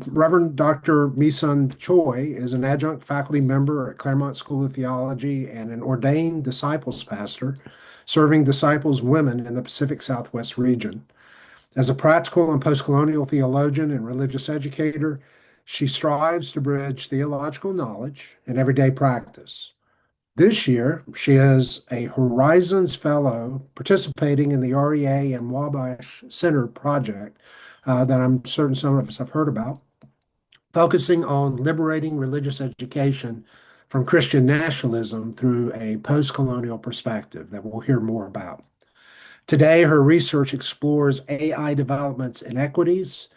Reverend Dr. Miseon Choi is an adjunct faculty member at Claremont School of Theology and an ordained disciples pastor, serving disciples women in the Pacific Southwest region. As a practical and postcolonial theologian and religious educator, she strives to bridge theological knowledge and everyday practice. This year, she is a Horizons Fellow participating in the REA and Wabash Center project that I'm certain some of us have heard about, focusing on liberating religious education from Christian nationalism through a post-colonial perspective that we'll hear more about. Today, her research explores AI development's inequities,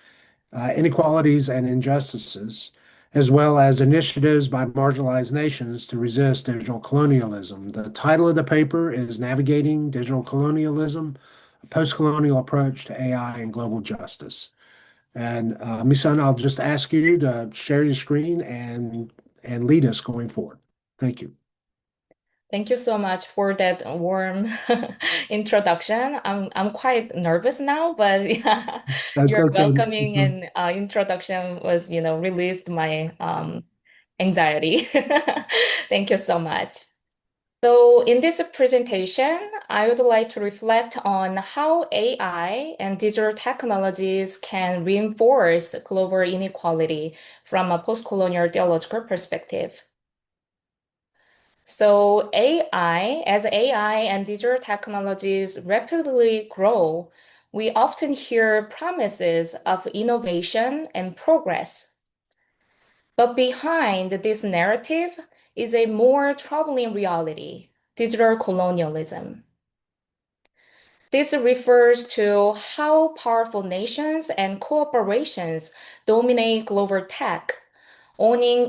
inequalities, and injustices, as well as initiatives by marginalized nations to resist digital colonialism. The title of the paper is Navigating Digital Colonialism, a Post-Colonial Approach to AI and Global Justice. And Misan, I'll just ask you to share your screen and lead us going forward. Thank you. Thank you so much for that warm introduction. I'm quite nervous now, but yeah, That's your okay. welcoming and introduction was, released my anxiety. Thank you so much. So in this presentation, I would like to reflect on how AI and digital technologies can reinforce global inequality from a postcolonial theological perspective. So as AI and digital technologies rapidly grow, we often hear promises of innovation and progress. But behind this narrative is a more troubling reality, digital colonialism. This refers to how powerful nations and corporations dominate global tech, owning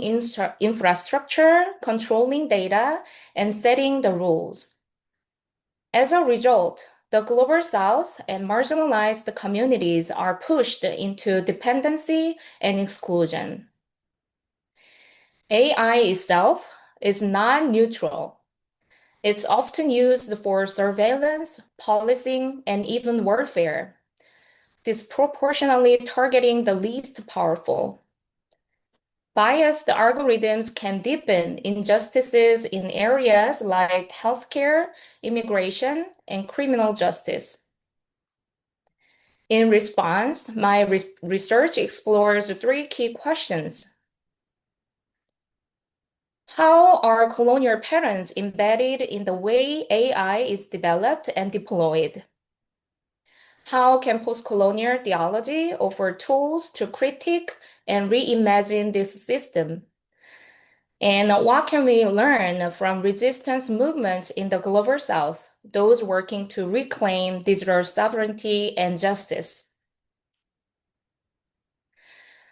infrastructure, controlling data, and setting the rules. As a result, the global south and marginalized communities are pushed into dependency and exclusion. AI itself is non-neutral. It's often used for surveillance, policing, and even warfare, disproportionately targeting the least powerful. Biased algorithms can deepen injustices in areas like healthcare, immigration, and criminal justice. In response, my research explores three key questions. How are colonial patterns embedded in the way AI is developed and deployed? How can postcolonial theology offer tools to critique and reimagine this system? And what can we learn from resistance movements in the global south, those working to reclaim digital sovereignty and justice?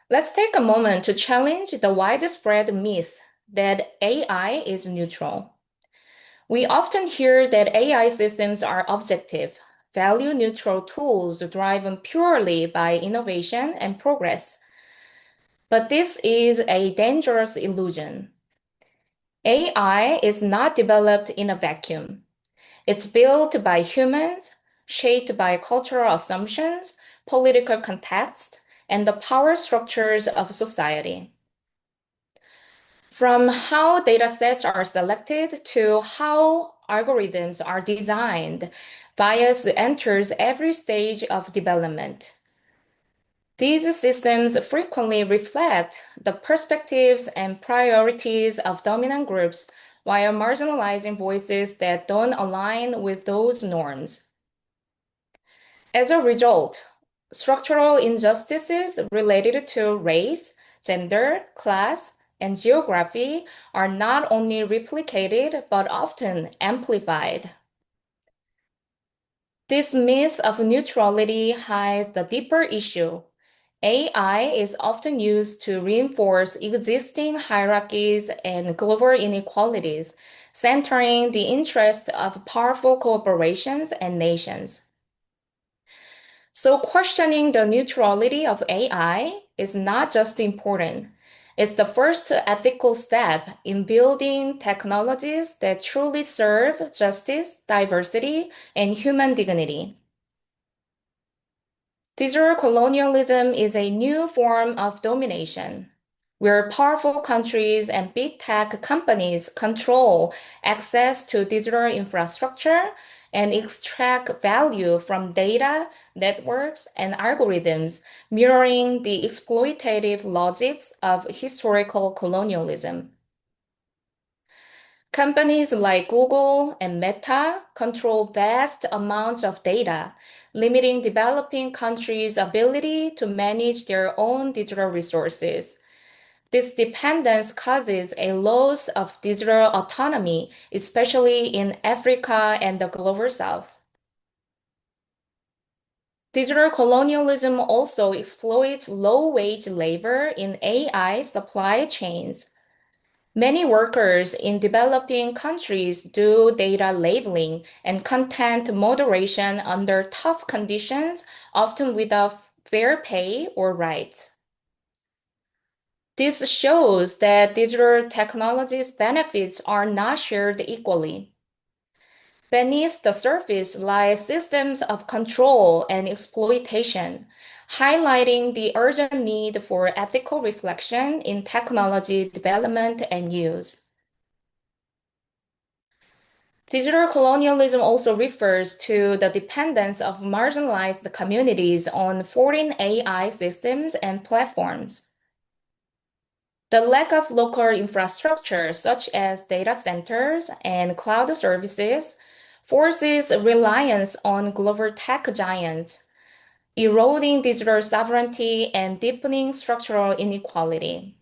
Let's take a moment to challenge the widespread myth that AI is neutral. We often hear that AI systems are objective, value-neutral tools driven purely by innovation and progress. But this is a dangerous illusion. AI is not developed in a vacuum. It's built by humans, shaped by cultural assumptions, political context, and the power structures of society. From how datasets are selected to how algorithms are designed, bias enters every stage of development. These systems frequently reflect the perspectives and priorities of dominant groups while marginalizing voices that don't align with those norms. As a result, structural injustices related to race, gender, class, and geography are not only replicated but often amplified. This myth of neutrality hides the deeper issue. AI is often used to reinforce existing hierarchies and global inequalities, centering the interests of powerful corporations and nations. So questioning the neutrality of AI is not just important. It's the first ethical step in building technologies that truly serve justice, diversity, and human dignity. Digital colonialism is a new form of domination, where powerful countries and big tech companies control access to digital infrastructure and extract value from data, networks, and algorithms, mirroring the exploitative logics of historical colonialism. Companies like Google and Meta control vast amounts of data, limiting developing countries' ability to manage their own digital resources. This dependence causes a loss of digital autonomy, especially in Africa and the global south. Digital colonialism also exploits low-wage labor in AI supply chains. Many workers in developing countries do data labeling and content moderation under tough conditions, often without fair pay or rights. This shows that digital technology's benefits are not shared equally. Beneath the surface lie systems of control and exploitation, highlighting the urgent need for ethical reflection in technology development and use. Digital colonialism also refers to the dependence of marginalized communities on foreign AI systems and platforms. The lack of local infrastructure, such as data centers and cloud services, forces reliance on global tech giants, eroding digital sovereignty and deepening structural inequality.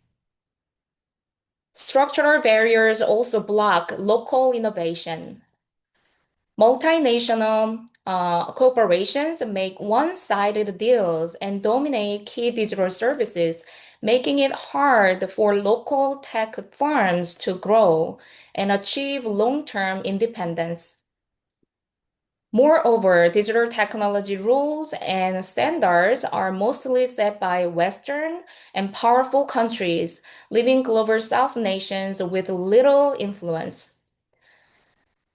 Structural barriers also block local innovation. Multinational corporations make one-sided deals and dominate key digital services, making it hard for local tech firms to grow and achieve long-term independence. Moreover, digital technology rules and standards are mostly set by Western and powerful countries, leaving global South nations with little influence.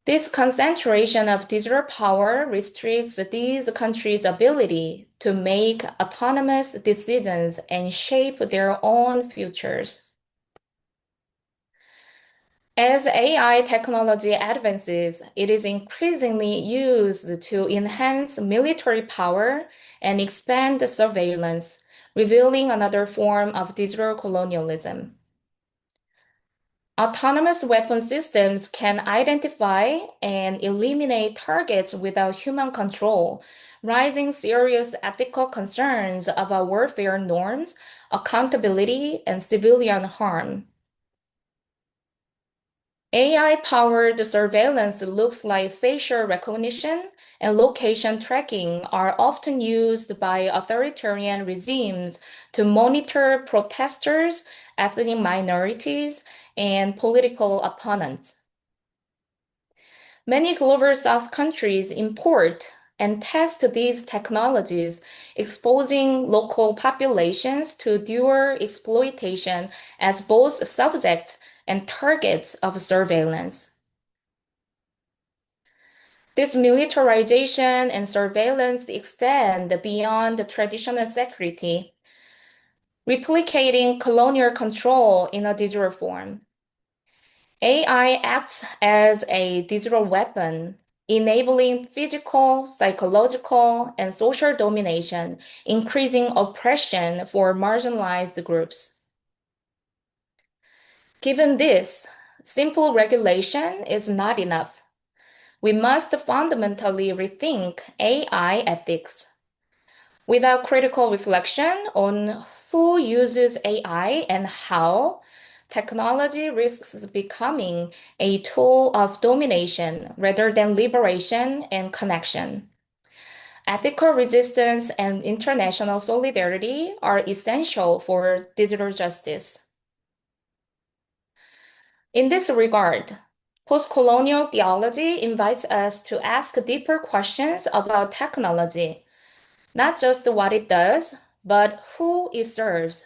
This concentration of digital power restricts these countries' ability to make autonomous decisions and shape their own futures. As AI technology advances, it is increasingly used to enhance military power and expand surveillance, revealing another form of digital colonialism. Autonomous weapon systems can identify and eliminate targets without human control, raising serious ethical concerns about warfare norms, accountability, and civilian harm. AI-powered surveillance looks like facial recognition and location tracking are often used by authoritarian regimes to monitor protesters, ethnic minorities, and political opponents. Many global South countries import and test these technologies, exposing local populations to dual exploitation as both subjects and targets of surveillance. This militarization and surveillance extend beyond the traditional security, replicating colonial control in a digital form. AI acts as a digital weapon, enabling physical, psychological, and social domination, increasing oppression for marginalized groups. Given this, simple regulation is not enough. We must fundamentally rethink AI ethics. Without critical reflection on who uses AI and how, technology risks becoming a tool of domination rather than liberation and connection. Ethical resistance and international solidarity are essential for digital justice. In this regard, postcolonial theology invites us to ask deeper questions about technology, not just what it does, but who it serves.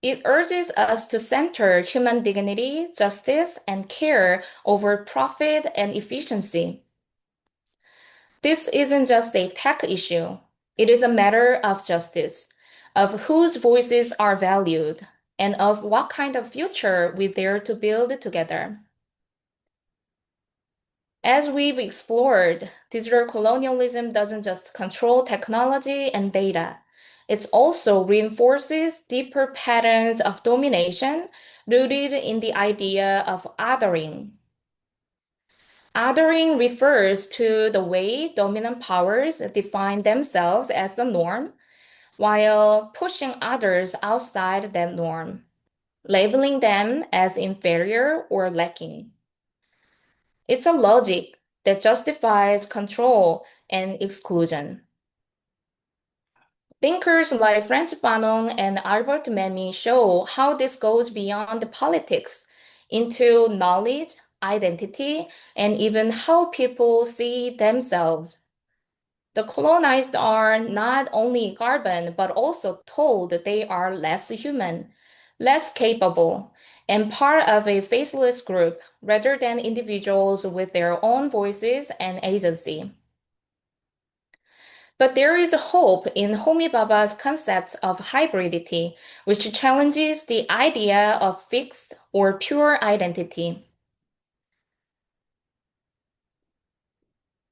It urges us to center human dignity, justice, and care over profit and efficiency. This isn't just a tech issue. It is a matter of justice, of whose voices are valued, and of what kind of future we dare to build together. As we've explored, digital colonialism doesn't just control technology and data. It also reinforces deeper patterns of domination rooted in the idea of othering. Othering refers to the way dominant powers define themselves as the norm, while pushing others outside that norm, labeling them as inferior or lacking. It's a logic that justifies control and exclusion. Thinkers like Francis Fanon and Albert Memmi show how this goes beyond politics into knowledge, identity, and even how people see themselves. The colonized are not only carbon, but also told they are less human, less capable, and part of a faceless group rather than individuals with their own voices and agency. But there is hope in Homi Bhabha's concept of hybridity, which challenges the idea of fixed or pure identity.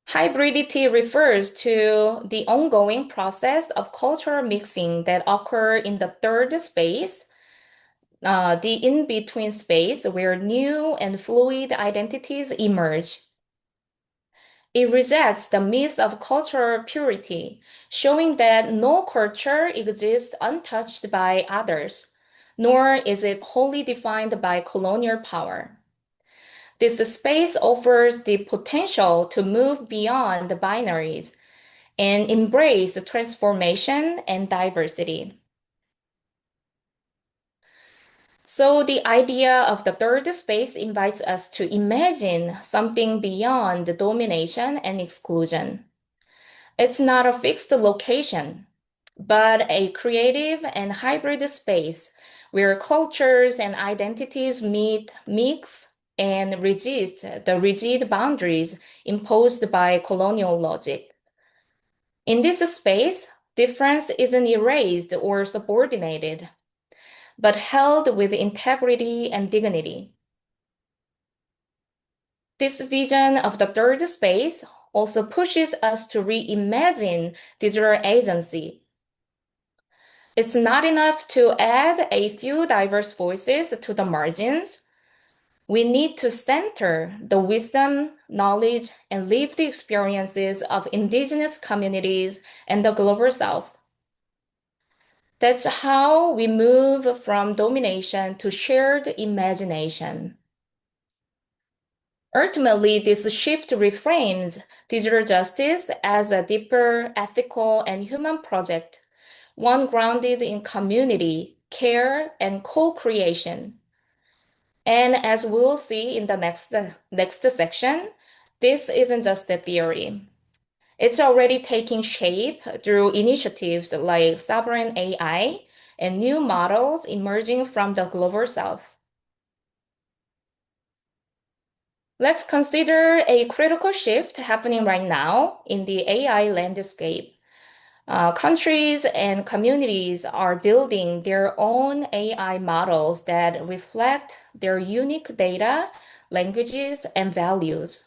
Hybridity refers to the ongoing process of cultural mixing that occur in the third space, the in-between space where new and fluid identities emerge. It rejects the myth of cultural purity, showing that no culture exists untouched by others, nor is it wholly defined by colonial power. This space offers the potential to move beyond the binaries and embrace transformation and diversity. So, the idea of the third space invites us to imagine something beyond the domination and exclusion. It's not a fixed location, but a creative and hybrid space where cultures and identities meet, mix, and resist the rigid boundaries imposed by colonial logic. In this space, difference isn't erased or subordinated, but held with integrity and dignity. This vision of the third space also pushes us to reimagine digital agency. It's not enough to add a few diverse voices to the margins. We need to center the wisdom, knowledge, and lived experiences of indigenous communities and the global South. That's how we move from domination to shared imagination. Ultimately, this shift reframes digital justice as a deeper ethical and human project, one grounded in community, care, and co-creation. And as we'll see in the next section, this isn't just a theory. It's already taking shape through initiatives like sovereign AI and new models emerging from the global South. Let's consider a critical shift happening right now in the AI landscape. Countries and communities are building their own AI models that reflect their unique data, languages, and values.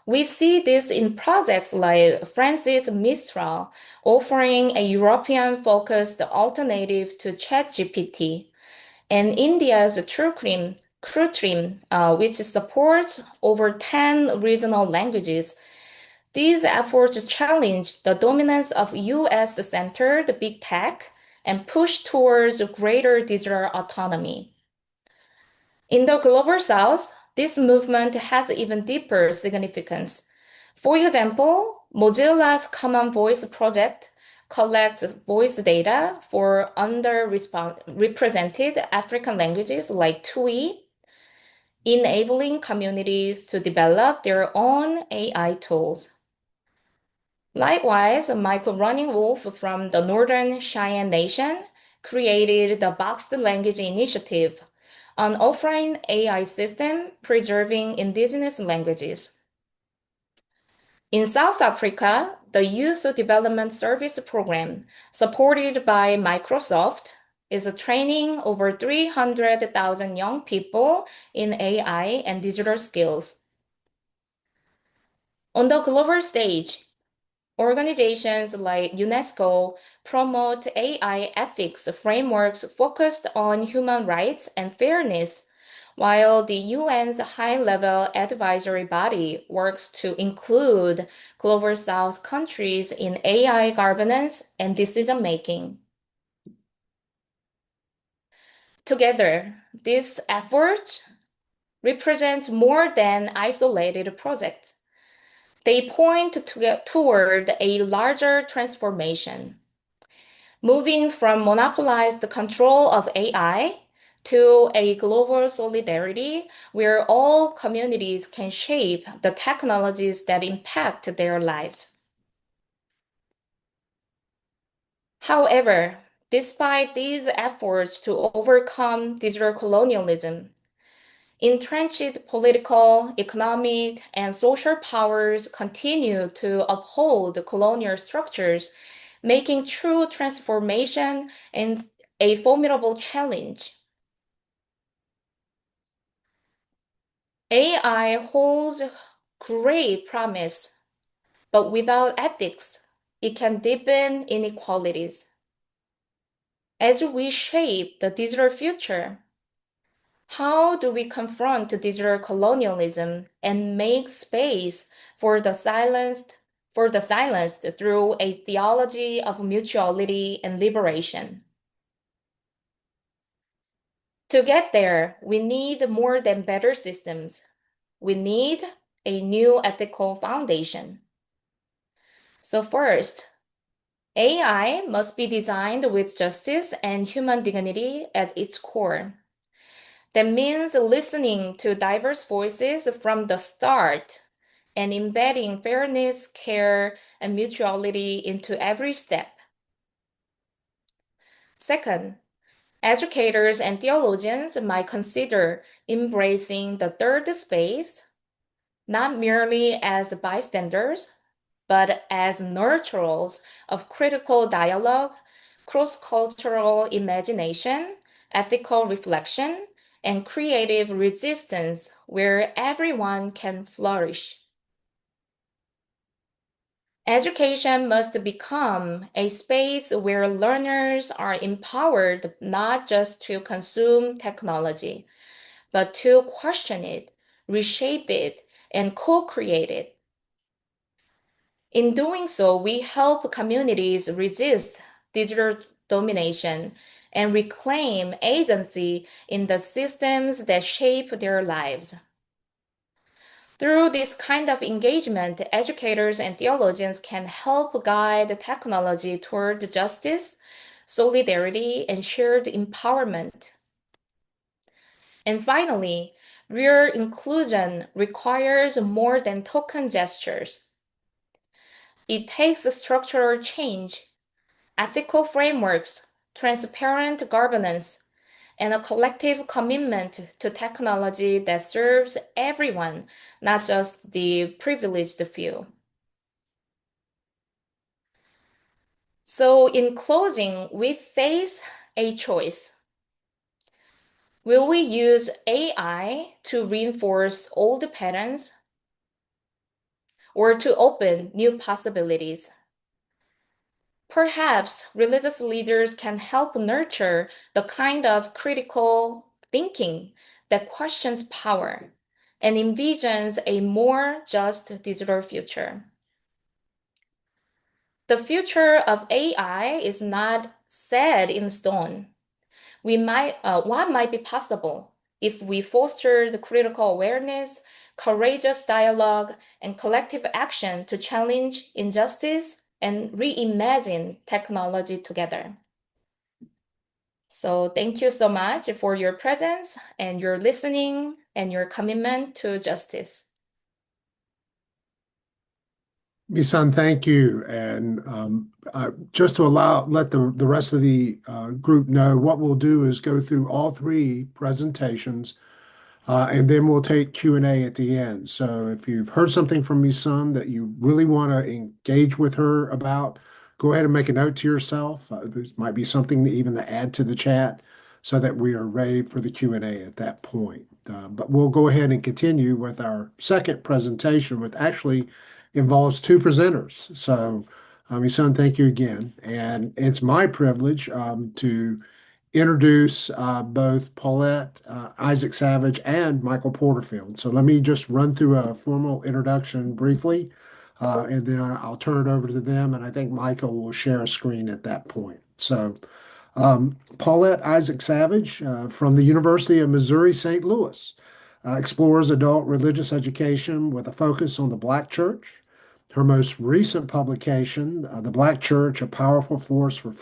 We see this in projects like France's Mistral, offering a European-focused alternative to ChatGPT, and India's Krutrim, which supports over 10 regional languages. These efforts challenge the dominance of US-centered big tech and push towards greater digital autonomy. In the global South, this movement has even deeper significance. For example, Mozilla's Common Voice project collects voice data for underrepresented African languages like Twi, enabling communities to develop their own AI tools. Likewise, Michael Running Wolf from the Northern Cheyenne Nation created the Boxed Language Initiative, an offline AI system preserving indigenous languages. In South Africa, the Youth Development Service Program, supported by Microsoft, is training over 300,000 young people in AI and digital skills. On the global stage, organizations like UNESCO promote AI ethics frameworks focused on human rights and fairness, while the UN's high-level advisory body works to include Global South countries in AI governance and decision-making. Together, these efforts represent more than isolated projects. They point toward a larger transformation, moving from monopolized control of AI to a global solidarity where all communities can shape the technologies that impact their lives. However, despite these efforts to overcome digital colonialism, entrenched political, economic, and social powers continue to uphold colonial structures, making true transformation a formidable challenge. AI holds great promise, but without ethics, it can deepen inequalities. As we shape the digital future, how do we confront digital colonialism and make space for the silenced through a theology of mutuality and liberation? To get there, we need more than better systems. We need a new ethical foundation. So first, AI must be designed with justice and human dignity at its core. That means listening to diverse voices from the start and embedding fairness, care, and mutuality into every step. Second, educators and theologians might consider embracing the third space, not merely as bystanders, but as nurturers of critical dialogue, cross-cultural imagination, ethical reflection, and creative resistance where everyone can flourish. Education must become a space where learners are empowered not just to consume technology, but to question it, reshape it, and co-create it. In doing so, we help communities resist digital domination and reclaim agency in the systems that shape their lives. Through this kind of engagement, educators and theologians can help guide technology toward justice, solidarity, and shared empowerment. And finally, real inclusion requires more than token gestures. It takes structural change, ethical frameworks, transparent governance, and a collective commitment to technology that serves everyone, not just the privileged few. So, in closing, we face a choice. Will we use AI to reinforce old patterns or to open new possibilities? Perhaps religious leaders can help nurture the kind of critical thinking that questions power and envisions a more just digital future. The future of AI is not set in stone. What might be possible if we foster the critical awareness, courageous dialogue, and collective action to challenge injustice and reimagine technology together. So thank you so much for your presence and your listening and your commitment to justice. Miseon, thank you. And just to let the rest of the group know, what we'll do is go through all three presentations. And then we'll take Q&A at the end. So if you've heard something from Miseon that you really want to engage with her about, go ahead and make a note to yourself. It might be something to even to add to the chat so that we are ready for the Q&A at that point. But we'll go ahead and continue with our second presentation, which actually involves two presenters. So, Miseon, thank you again. And it's my privilege to introduce both Paulette, Isaac Savage, and Michael Porterfield. So let me just run through a formal introduction briefly, and then I'll turn it over to them, and I think Michael will share a screen at that point. So Paulette Isaac Savage from the University of Missouri, St. Louis explores adult religious education with a focus on the Black church. Her most recent publication, The Black Church, A Powerful Force for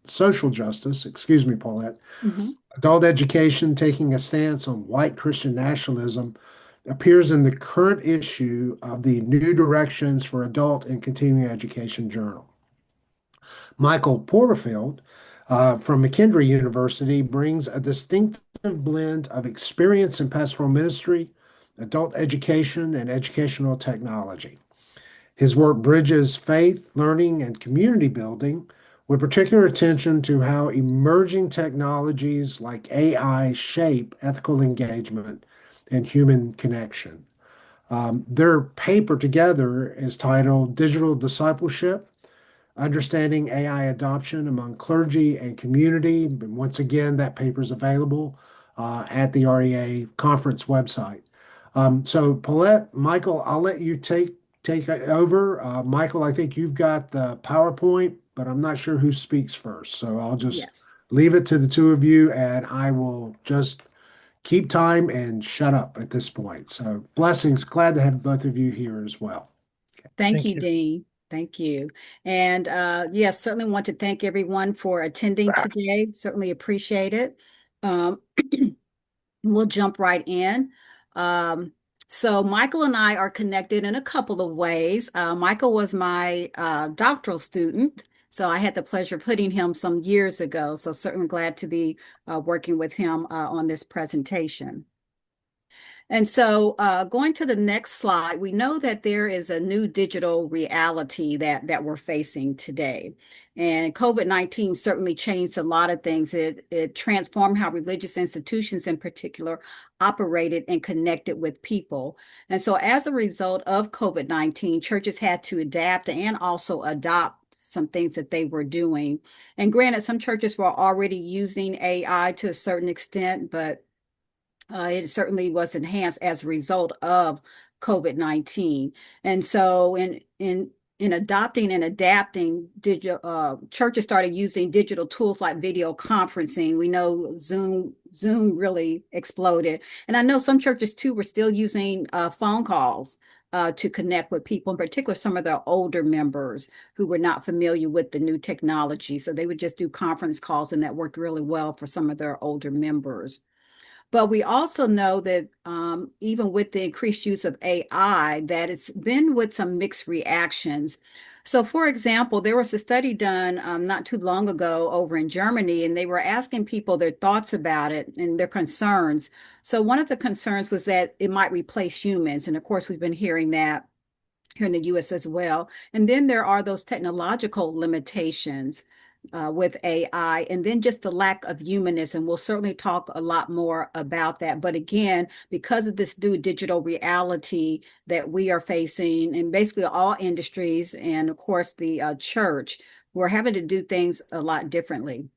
Social Justice, excuse me, Paulette, Mhm. Adult Education Taking a Stance on White Christian Nationalism, appears in the current issue of the New Directions for Adult and Continuing Education Journal. Michael Porterfield from McKendree University brings a distinctive blend of experience in pastoral ministry, adult education, and educational technology. His work bridges faith, learning, and community building with particular attention to how emerging technologies like AI shape ethical engagement and human connection. Their paper together is titled Digital Discipleship: Understanding AI Adoption Among Clergy and Community. And once again, that paper is available at the REA conference website. So Paulette, Michael, I'll let you take it over. Michael, I think you've got the PowerPoint, but I'm not sure who speaks first. So I'll just Yes. leave it to the two of you, and I will just keep time and shut up at this point. So blessings. Glad to have both of you here as well. Thank Thank you, you. Dean. Thank you. And yes, certainly want to thank everyone for attending today. Certainly appreciate it. Um, we'll jump right in. So Michael and I are connected in a couple of ways. Michael was my doctoral student, so I had the pleasure of putting him some years ago. So certainly glad to be working with him on this presentation. And so going to the next slide, we know that there is a new digital reality that we're facing today. And COVID-19 certainly changed a lot of things. It transformed how religious institutions in particular operated and connected with people. And so as a result of COVID-19, churches had to adapt and also adopt some things that they were doing. And granted, some churches were already using AI to a certain extent, but it certainly was enhanced as a result of COVID-19. And so in adopting and adapting digital, churches started using digital tools like video conferencing. We know Zoom really exploded. And I know some churches too were still using phone calls to connect with people, in particular some of their older members who were not familiar with the new technology. So they would just do conference calls, and that worked really well for some of their older members. But we also know that even with the increased use of AI, that it's been with some mixed reactions. So, for example, there was a study done not too long ago over in Germany, and they were asking people their thoughts about it and their concerns. So, one of the concerns was that it might replace humans. And of course, we've been hearing that here in the US as well. And then there are those technological limitations with AI, and then just the lack of humanism. We'll certainly talk a lot more about that. But again, because of this new digital reality that we are facing in basically all industries, and of course the church, we're having to do things a lot differently.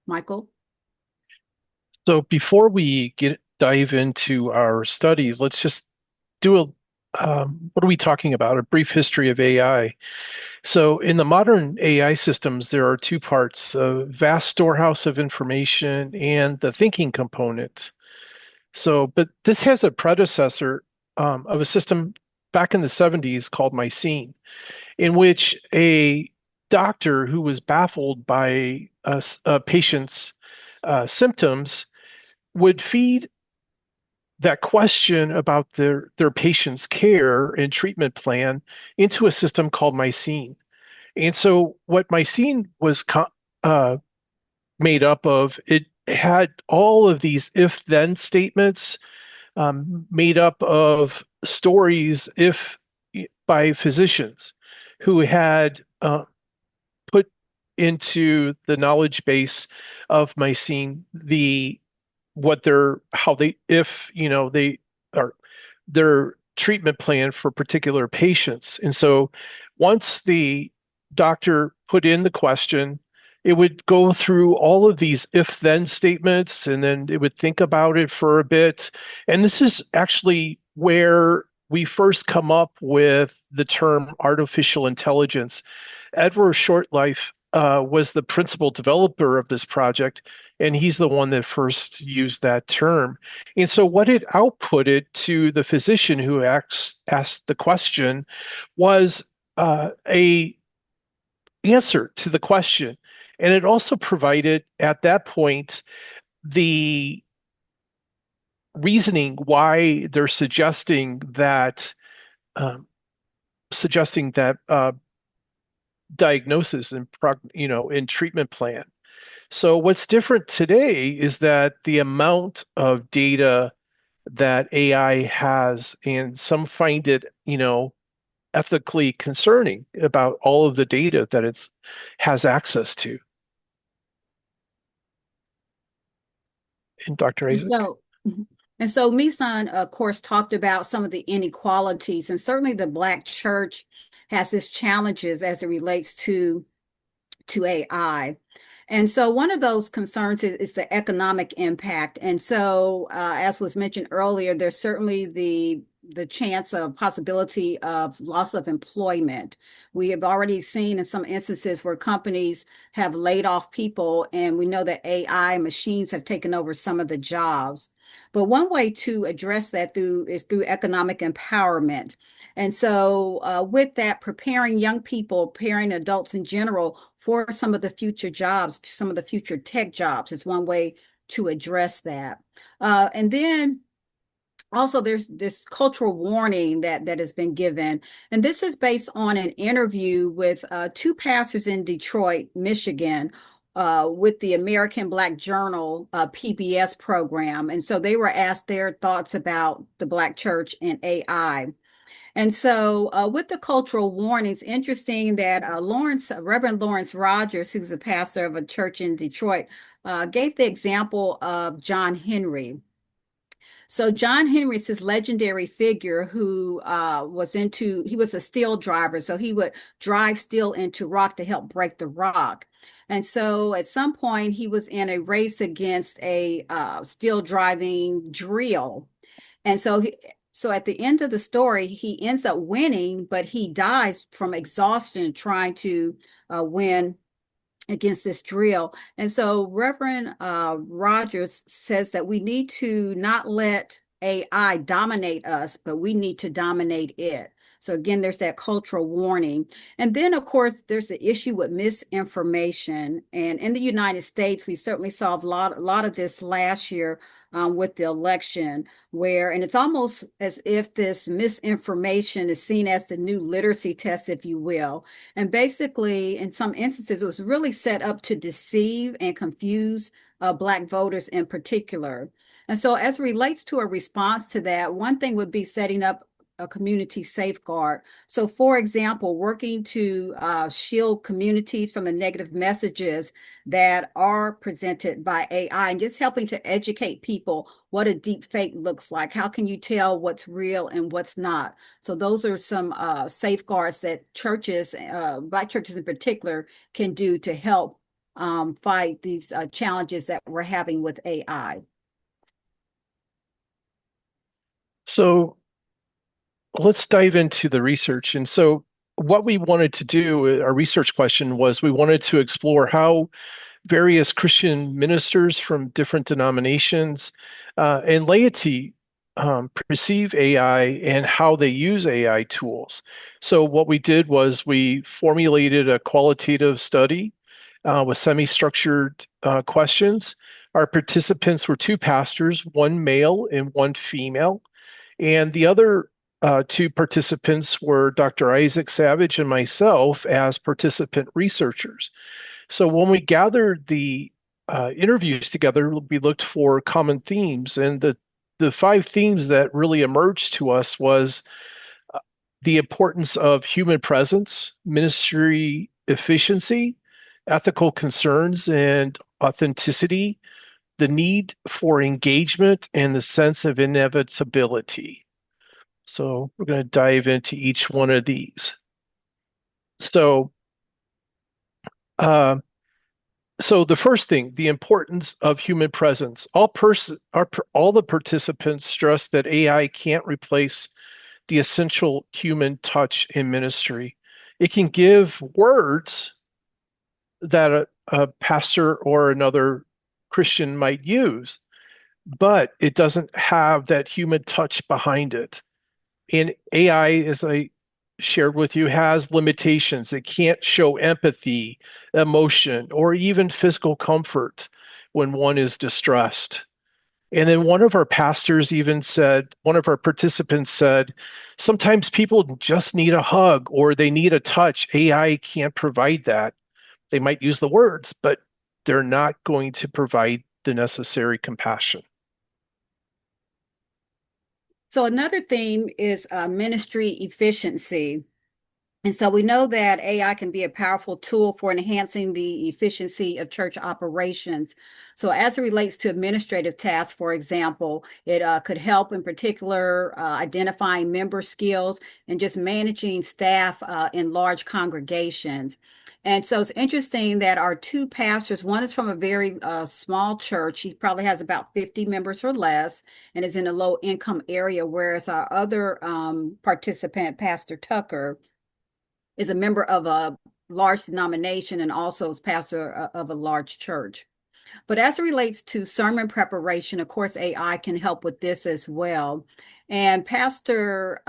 Michael? So before we dive into our study, let's just do what are we talking about? A brief history of AI. So in the modern AI systems, there are two parts: a vast storehouse of information and the thinking component. So, but this has a predecessor of a system back in the 70s called Miseon, in which a doctor who was baffled by a patient's symptoms would feed that question about their patient's care and treatment plan into a system called Miseon. And so what Miseon was made up of, it had all of these if-then statements made up of stories by physicians who had put into the knowledge base of Miseon they are their treatment plan for particular patients. And so once the doctor put in the question, it would go through all of these if-then statements, and then it would think about it for a bit. And this is actually where we first come up with the term artificial intelligence. Edward Shortlife was the principal developer of this project, and he's the one that first used that term. And so what it outputted to the physician who asked the question was a answer to the question. And it also provided, at that point, the reasoning why they're suggesting that diagnosis and in treatment plan. So what's different today is that the amount of data that AI has, and some find it, ethically concerning about all of the data that it has access to. And Dr. And Isaac? so Miseon, of course, talked about some of the inequalities, and certainly the Black church has its challenges as it relates to AI. And so one of those concerns is the economic impact. And so, as was mentioned earlier, there's certainly the chance of possibility of loss of employment. We have already seen in some instances where companies have laid off people, and we know that AI machines have taken over some of the jobs. But one way to address that is through economic empowerment. And so with that, preparing young people, preparing adults in general for some of the future jobs, some of the future tech jobs is one way to address that. And then also there's this cultural warning that has been given. And this is based on an interview with two pastors in Detroit, Michigan, with the American Black Journal PBS program. And so they were asked their thoughts about the Black church and AI. And so with the cultural warnings, interesting that Reverend Lawrence Rogers, who's a pastor of a church in Detroit, gave the example of John Henry. So John Henry is this legendary figure who he was a steel driver. So he would drive steel into rock to help break the rock. And so at some point he was in a race against a steel driving drill. And so at the end of the story, he ends up winning, but he dies from exhaustion trying to win against this drill. And so Reverend Rogers says that we need to not let AI dominate us, but we need to dominate it. So again, there's that cultural warning. And then, of course, there's the issue with misinformation. And in the United States, we certainly saw a lot of this last year with the election, and it's almost as if this misinformation is seen as the new literacy test, if you will. And basically, in some instances, it was really set up to deceive and confuse Black voters in particular. And so as it relates to a response to that, one thing would be setting up a community safeguard. So for example, working to shield communities from the negative messages that are presented by AI, and just helping to educate people what a deep fake looks like. How can you tell what's real and what's not? So those are some safeguards that churches, Black churches in particular, can do to help fight these challenges that we're having with AI. So let's dive into the research. And so what we wanted to do, our research question was, we wanted to explore how various Christian ministers from different denominations and laity perceive AI and how they use AI tools. So what we did was we formulated a qualitative study with semi-structured questions. Our participants were two pastors, one male and one female. And the other two participants were Dr. Isaac Savage and myself as participant researchers. So when we gathered the interviews together, we looked for common themes, and the five themes that really emerged to us was the importance of human presence, ministry efficiency, ethical concerns, and authenticity, the need for engagement, and the sense of inevitability. So we're going to dive into each one of these. So, uh, so the first thing, the importance of human presence. All the participants stress that AI can't replace the essential human touch in ministry. It can give words that a pastor or another Christian might use, but it doesn't have that human touch behind it. And AI, as I shared with you, has limitations. It can't show empathy, emotion, or even physical comfort when one is distressed. And then one of our pastors even said, one of our participants said, sometimes people just need a hug or they need a touch. AI can't provide that. They might use the words, but they're not going to provide the necessary compassion. So another theme is ministry efficiency. And so we know that AI can be a powerful tool for enhancing the efficiency of church operations. So as it relates to administrative tasks, for example, it could help in particular identifying member skills and just managing staff in large congregations. And so it's interesting that our two pastors, one is from a very small church. He probably has about 50 members or less and is in a low income area, whereas our other participant, Pastor Tucker, is a member of a large denomination and also is pastor of a large church. But as it relates to sermon preparation, of course, AI can help with this as well. And Pastor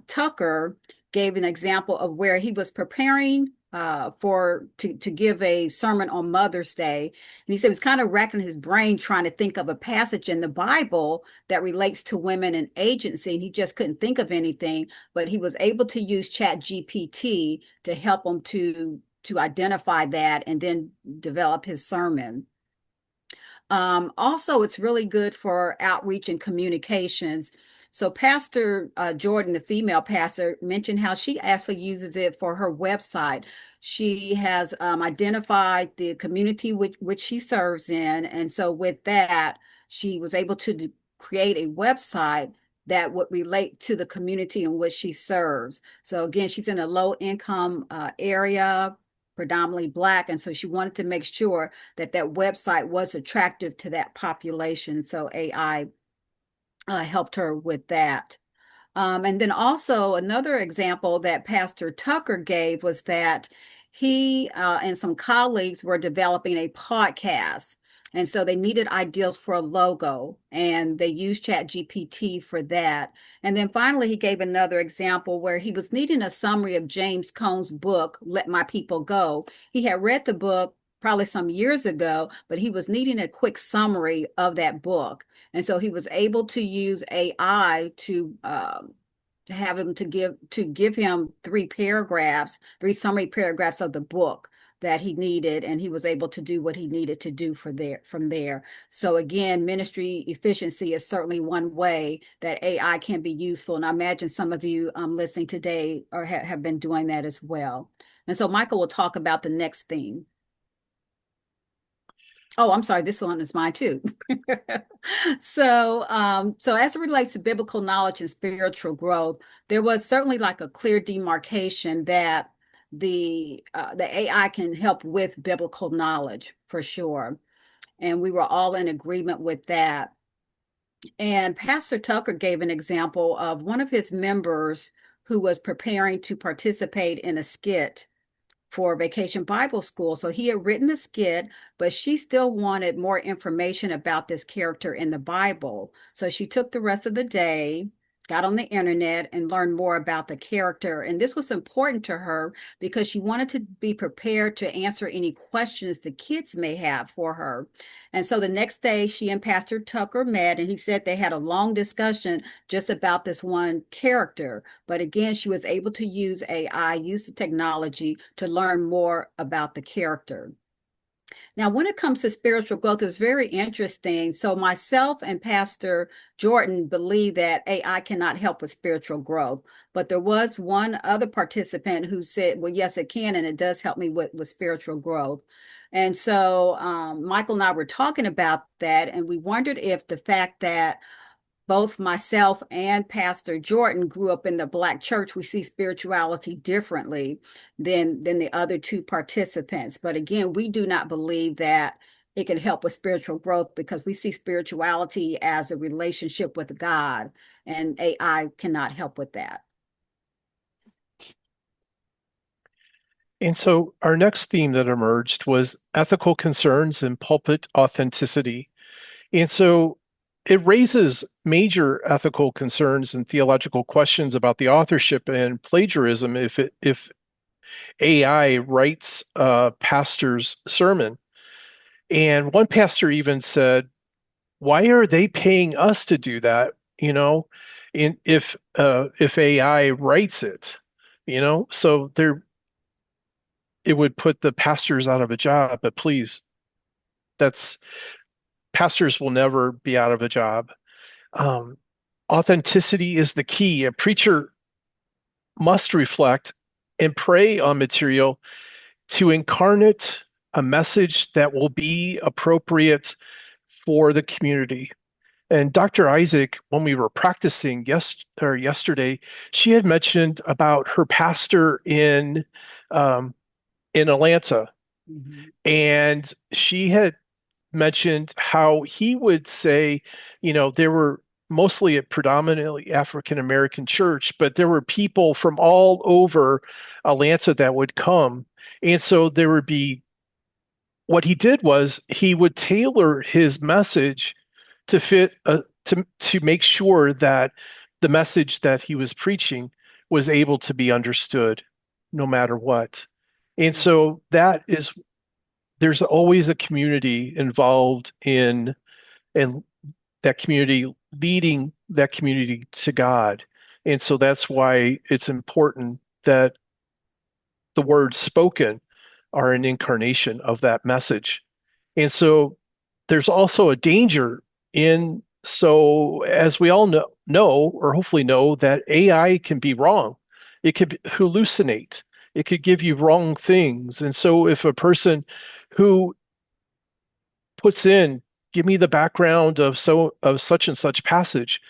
Tucker gave an example of where he was preparing to give a sermon on Mother's Day. And he said he was kind of racking his brain trying to think of a passage in the Bible that relates to women in agency. And he just couldn't think of anything, but he was able to use ChatGPT to help him to identify that and then develop his sermon. Also, it's really good for outreach and communications. So Pastor Jordan, the female pastor, mentioned how she actually uses it for her website. She has identified the community which she serves in. And so with that, she was able to create a website that would relate to the community in which she serves. So again, she's in a low income area, predominantly Black. And so she wanted to make sure that that website was attractive to that population. So AI helped her with that. And then also another example that Pastor Tucker gave was that he and some colleagues were developing a podcast. And so they needed ideas for a logo, and they used ChatGPT for that. And then finally, he gave another example where he was needing a summary of James Cone's book, Let My People Go. He had read the book probably some years ago, but he was needing a quick summary of that book. And so he was able to use AI to have him to give him three summary paragraphs of the book that he needed, and he was able to do what he needed to do from there. So again, ministry efficiency is certainly one way that AI can be useful, and I imagine some of you listening today or have been doing that as well. And so Michael will talk about the next theme. Oh, I'm sorry, this one is mine too. So as it relates to biblical knowledge and spiritual growth, there was certainly like a clear demarcation that the AI can help with biblical knowledge for sure. And we were all in agreement with that. And Pastor Tucker gave an example of one of his members who was preparing to participate in a skit for Vacation Bible School. So he had written the skit, but she still wanted more information about this character in the Bible. So she took the rest of the day, got on the internet, and learned more about the character. And this was important to her because she wanted to be prepared to answer any questions the kids may have for her. And so the next day, she and Pastor Tucker met, and he said they had a long discussion just about this one character. But again, she was able to use AI, use the technology to learn more about the character. Now, when it comes to spiritual growth, it's very interesting. So myself and Pastor Jordan believe that AI cannot help with spiritual growth. But there was one other participant who said, well, yes, it can, and it does help me with spiritual growth. And so Michael and I were talking about that, and we wondered if the fact that both myself and Pastor Jordan grew up in the Black church, we see spirituality differently than the other two participants. But again, we do not believe that it can help with spiritual growth because we see spirituality as a relationship with God, and AI cannot help with that. And so our next theme that emerged was ethical concerns and pulpit authenticity. And so it raises major ethical concerns and theological questions about the authorship and plagiarism if AI writes a pastor's sermon. And one pastor even said, "Why are they paying us to do that? You know, if AI writes it, you know, so there it would put the pastors out of a job. But please, that's pastors will never be out of a job. Um, Authenticity is the key. A preacher must reflect and pray on material to incarnate a message that will be appropriate for the community. And Dr. Isaac, when we were practicing yesterday, she had mentioned about her pastor in Atlanta, and she had mentioned how he would say, you know, there were mostly a predominantly African American church, but there were people from all over Atlanta that would come. And so there would be, what he did was he would tailor his message to fit, to make sure that the message that he was preaching was able to be understood no matter what. And so there's always a community involved in and that community leading that community to God. And so that's why it's important that the words spoken are an incarnation of that message. And so there's also a danger in, so as we all know or hopefully know, that AI can be wrong. It could hallucinate. It could give you wrong things. And so if a person who puts in, give me the background of such and such passage,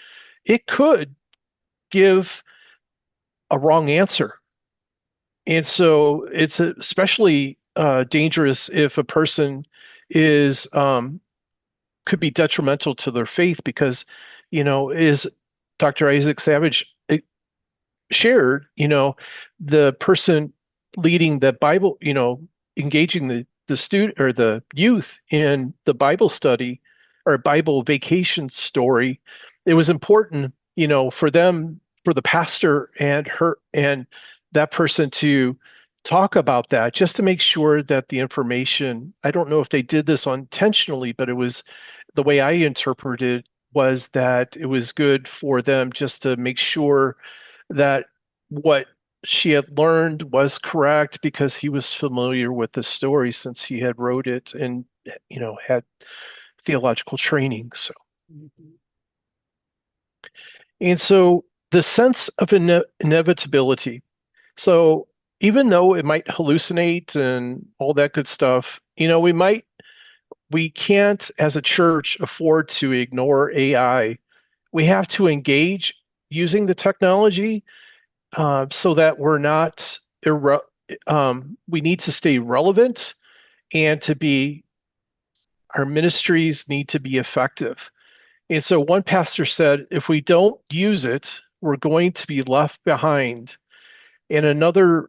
it could give a wrong answer. And so it's especially dangerous if a person is could be detrimental to their faith because, you know, is Dr. Isaac Savage shared, you know, the person leading the Bible, you know, engaging the student or the youth in the Bible study or Bible vacation story, it was important, you know, for them, for the pastor and her and that person to talk about that just to make sure that the information, I don't know if they did this intentionally, but it was the way I interpreted was that it was good for them just to make sure that what she had learned was correct because he was familiar with the story since he had wrote it and, you know, had theological training. So, and so the sense of inevitability. So even though it might hallucinate and all that good stuff, you know, we can't as a church afford to ignore AI. We have to engage using the technology so that we're not we need to stay relevant and our ministries need to be effective. And so one pastor said, if we don't use it, we're going to be left behind. And another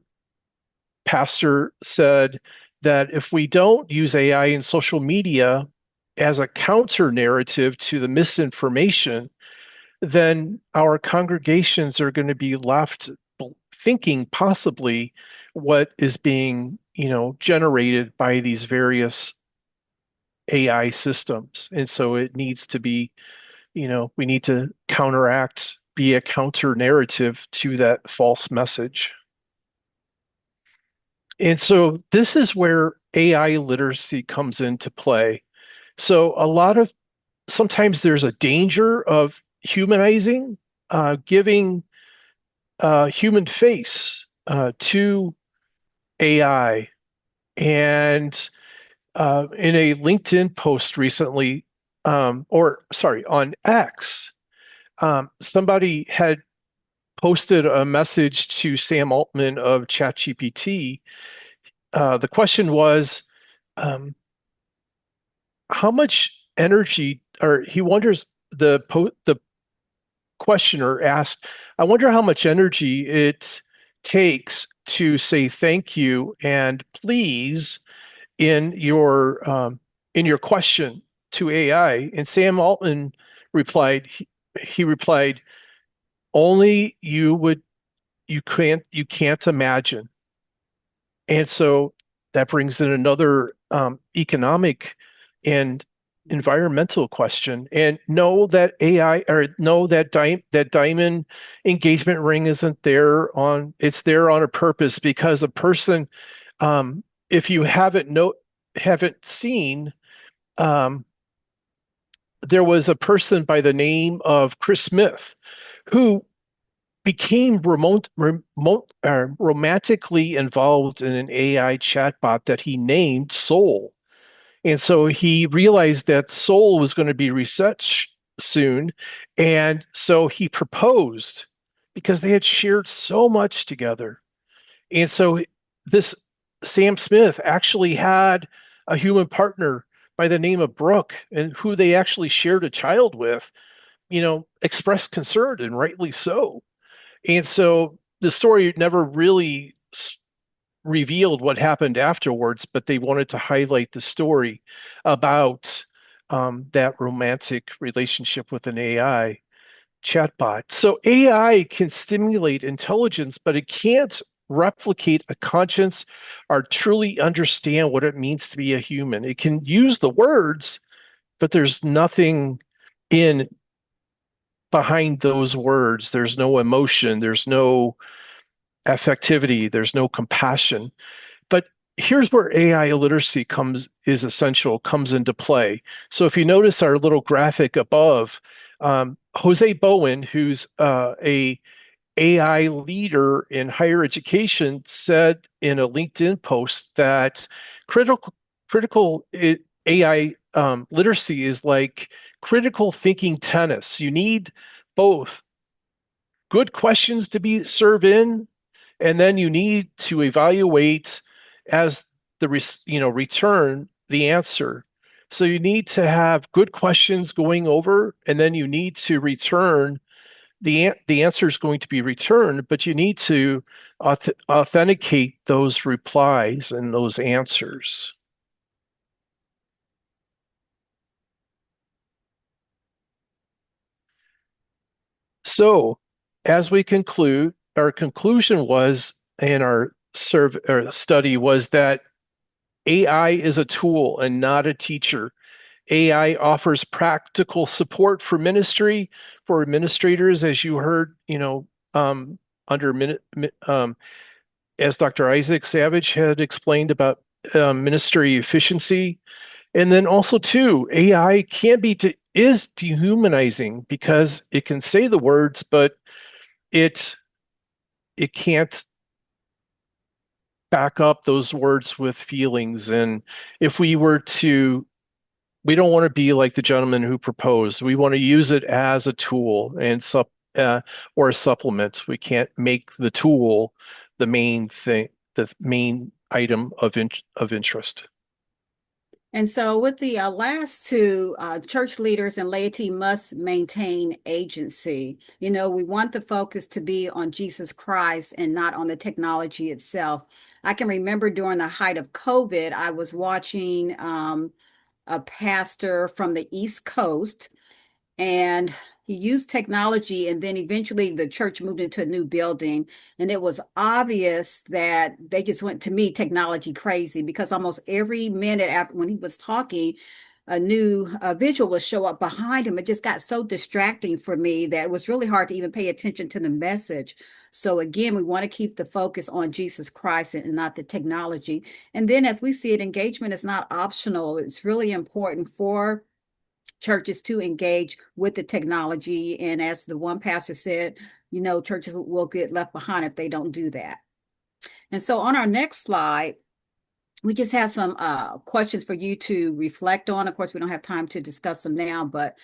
pastor said that if we don't use AI and social media as a counter narrative to the misinformation, then our congregations are going to be left thinking possibly what is being, you know, generated by these various AI systems. And so it needs to be, you know, we need to be a counter narrative to that false message. And so this is where AI literacy comes into play. So sometimes there's a danger of humanizing, giving human face to AI. And in a LinkedIn post recently, on X, somebody had posted a message to Sam Altman of ChatGPT. The question was, um, how much energy, or he wonders, the questioner asked, I wonder how much energy it takes to say thank you and please in your question to AI. And Sam Altman replied, he replied, only you can't imagine. And so that brings in another economic and environmental question. And know that AI, or know that that diamond engagement ring isn't there on, it's there on a purpose, because a person, if you haven't seen, um, there was a person by the name of Chris Smith who became romantically involved in an AI chatbot that he named Soul. And so he realized that Soul was going to be reset soon. And so he proposed, because they had shared so much together. And so this Sam Smith actually had a human partner by the name of Brooke, and who they actually shared a child with, expressed concern, and rightly so. And so the story never really revealed what happened afterwards, but they wanted to highlight the story about that romantic relationship with an AI chatbot. So AI can stimulate intelligence, but it can't replicate a conscience or truly understand what it means to be a human. It can use the words, but there's nothing in behind those words. There's no emotion, there's no affectivity, there's no compassion. But here's where AI literacy is essential, comes into play. So if you notice our little graphic above, Jose Bowen, who's a AI leader in higher education, said in a LinkedIn post that critical AI literacy is like critical thinking tennis. You need both good questions to be served in, and then you need to evaluate as return the answer. So you need to have good questions going over, and then you need to return the answer is going to be returned, but you need to authenticate those replies and those answers. So, as we conclude, our conclusion was in our study was that AI is a tool and not a teacher. AI offers practical support for ministry, for administrators, as you heard, under as Dr. Isaac Savage had explained about ministry efficiency. And then also too, AI is dehumanizing, because it can say the words, but it can't back up those words with feelings. And if we don't want to be like the gentleman who proposed. We want to use it as a tool and or a supplement. We can't make the tool the main thing, the main item of interest. And so with the last two, church leaders and laity must maintain agency. We want the focus to be on Jesus Christ and not on the technology itself. I can remember during the height of COVID, I was watching a pastor from the East Coast, and he used technology, and then eventually the church moved into a new building, and it was obvious that they just went, to me, technology crazy, because almost every minute after when he was talking, a new visual would show up behind him. It just got so distracting for me that it was really hard to even pay attention to the message. So again, we want to keep the focus on Jesus Christ and not the technology. And then as we see it, engagement is not optional. It's really important for churches to engage with the technology. And as the one pastor said, churches will get left behind if they don't do that. And so on our next slide, we just have some questions for you to reflect on. Of course, we don't have time to discuss them now, but,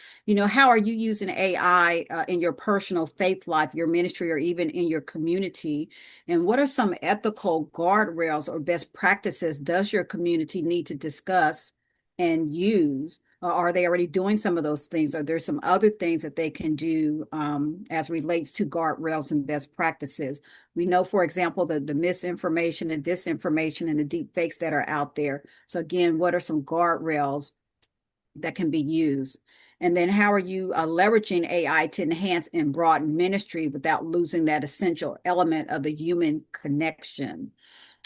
how are you using AI in your personal faith life, your ministry, or even in your community? And what are some ethical guardrails or best practices does your community need to discuss and use? Or are they already doing some of those things? Are there some other things that they can do as relates to guardrails and best practices? We know, for example, the misinformation and disinformation and the deep fakes that are out there. So again, what are some guardrails that can be used? And then how are you leveraging AI to enhance and broaden ministry without losing that essential element of the human connection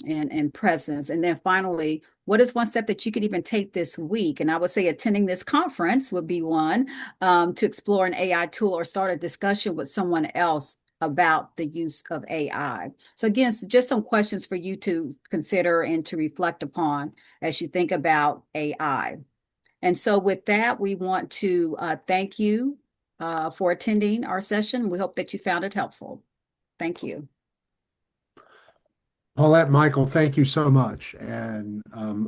and presence? And then finally, what is one step that you could even take this week? And I would say attending this conference would be one, to explore an AI tool or start a discussion with someone else about the use of AI. So again, just some questions for you to consider and to reflect upon as you think about AI. And so with that, we want to thank you for attending our session. We hope that you found it helpful. Thank you. Paulette, Michael, thank you so much. And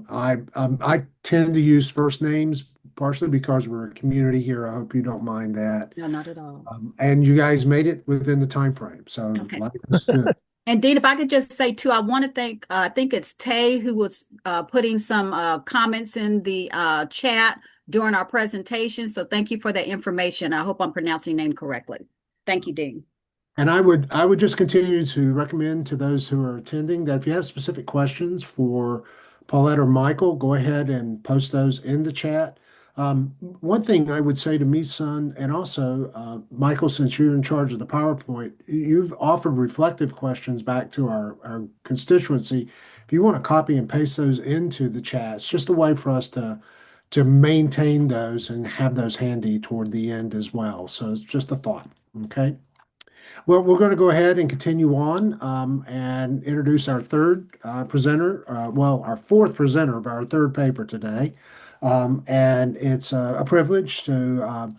I tend to use first names partially because we're a community here. I hope you don't mind that. No, not at all. And you guys made it within the time frame, so Okay. life is good. And Dean, if I could just say too, I want to thank, I think it's Tay who was putting some comments in the chat during our presentation. So thank you for that information. I hope I'm pronouncing your name correctly. Thank you, Dean. And I would just continue to recommend to those who are attending that if you have specific questions for Paulette or Michael, go ahead and post those in the chat. One thing I would say to Miseon, and also Michael, since you're in charge of the PowerPoint, you've offered reflective questions back to our constituency. If you want to copy and paste those into the chat, it's just a way for us to maintain those and have those handy toward the end as well. So it's just a thought. Okay. Well, we're going to go ahead and continue on and introduce our third presenter, our fourth presenter of our third paper today. And it's a privilege to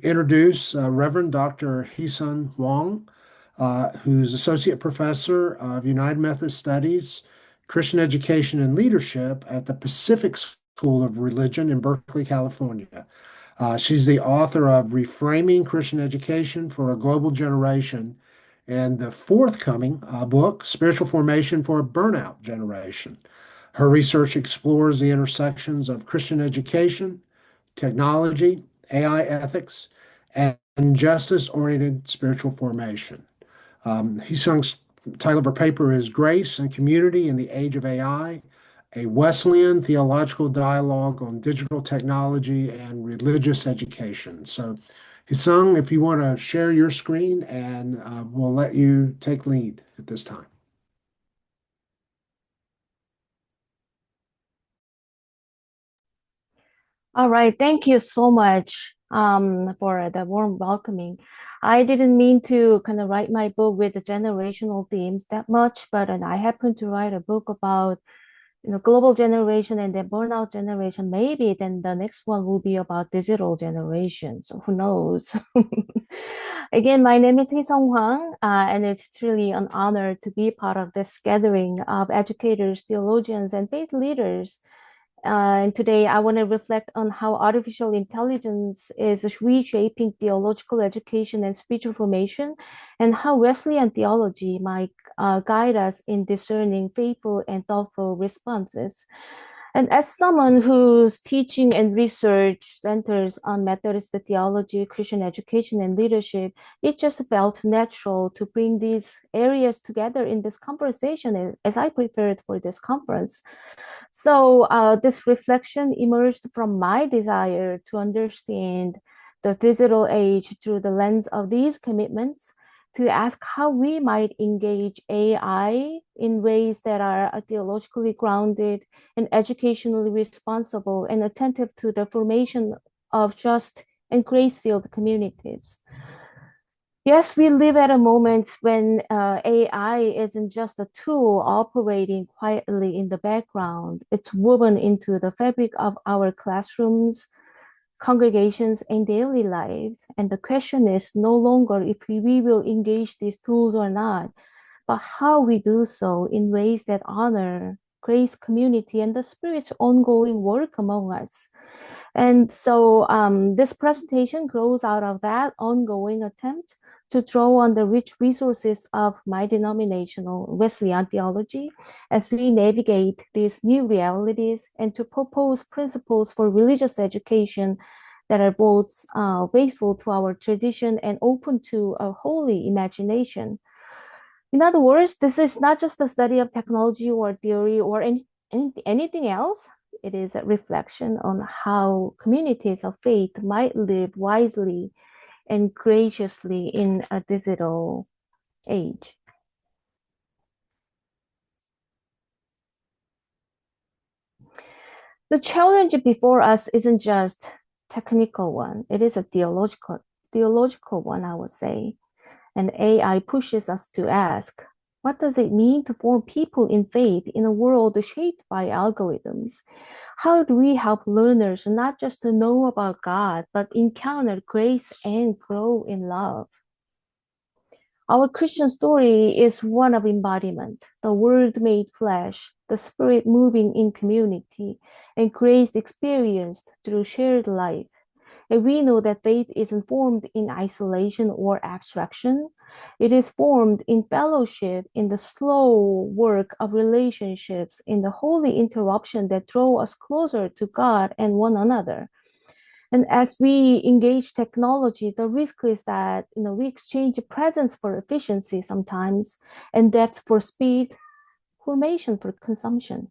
introduce Reverend Dr. Heesun Wong, who's Associate Professor of United Methodist Studies, Christian Education and Leadership at the Pacific School of Religion in Berkeley, California. She's the author of Reframing Christian Education for a Global Generation and the forthcoming book, Spiritual Formation for a Burnout Generation. Her research explores the intersections of Christian education, technology, AI ethics, and justice-oriented spiritual formation. Heesung's title of her paper is Grace and Community in the Age of AI, a Wesleyan theological dialogue on digital technology and religious education. So, Heesung, if you want to share your screen, and we'll let you take lead at this time. All right, thank you so much for the warm welcoming. I didn't mean to kind of write my book with the generational themes that much, but I happened to write a book about global generation and then burnout generation. Maybe then the next one will be about digital generation. So who knows? Again, my name is Heesung Hwang, and it's truly an honor to be part of this gathering of educators, theologians, and faith leaders. And today I want to reflect on how artificial intelligence is reshaping theological education and spiritual formation, and how Wesleyan theology might guide us in discerning faithful and thoughtful responses. And as someone whose teaching and research centers on Methodist theology, Christian education, and leadership, it just felt natural to bring these areas together in this conversation as I prepared for this conference. So this reflection emerged from my desire to understand the digital age through the lens of these commitments, to ask how we might engage AI in ways that are theologically grounded and educationally responsible and attentive to the formation of just and grace-filled communities. Yes, we live at a moment when AI isn't just a tool operating quietly in the background. It's woven into the fabric of our classrooms, congregations, and daily lives. And the question is no longer if we will engage these tools or not, but how we do so in ways that honor grace, community, and the Spirit's ongoing work among us. And so this presentation grows out of that ongoing attempt to draw on the rich resources of my denominational Wesleyan theology as we navigate these new realities and to propose principles for religious education that are both faithful to our tradition and open to a holy imagination. In other words, this is not just a study of technology or theory or anything else. It is a reflection on how communities of faith might live wisely and graciously in a digital age. The challenge before us isn't just technical one, it is a theological one, I would say. And AI pushes us to ask, what does it mean to form people in faith in a world shaped by algorithms? How do we help learners not just to know about God, but encounter grace and grow in love? Our Christian story is one of embodiment, the Word made flesh, the Spirit moving in community, and grace experienced through shared life. And we know that faith isn't formed in isolation or abstraction. It is formed in fellowship, in the slow work of relationships, in the holy interruption that draw us closer to God and one another. And as we engage technology, the risk is that we exchange presence for efficiency sometimes, and depth for speed, formation for consumption.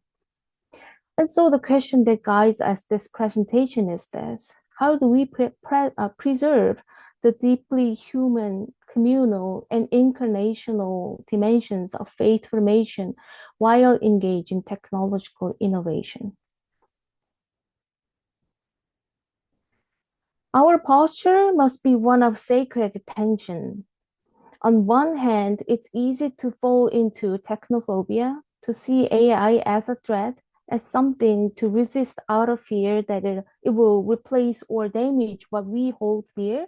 And so the question that guides us this presentation is this: how do we preserve the deeply human, communal, and incarnational dimensions of faith formation while engaging technological innovation? Our posture must be one of sacred tension. On one hand, it's easy to fall into technophobia, to see AI as a threat, as something to resist out of fear that it will replace or damage what we hold dear.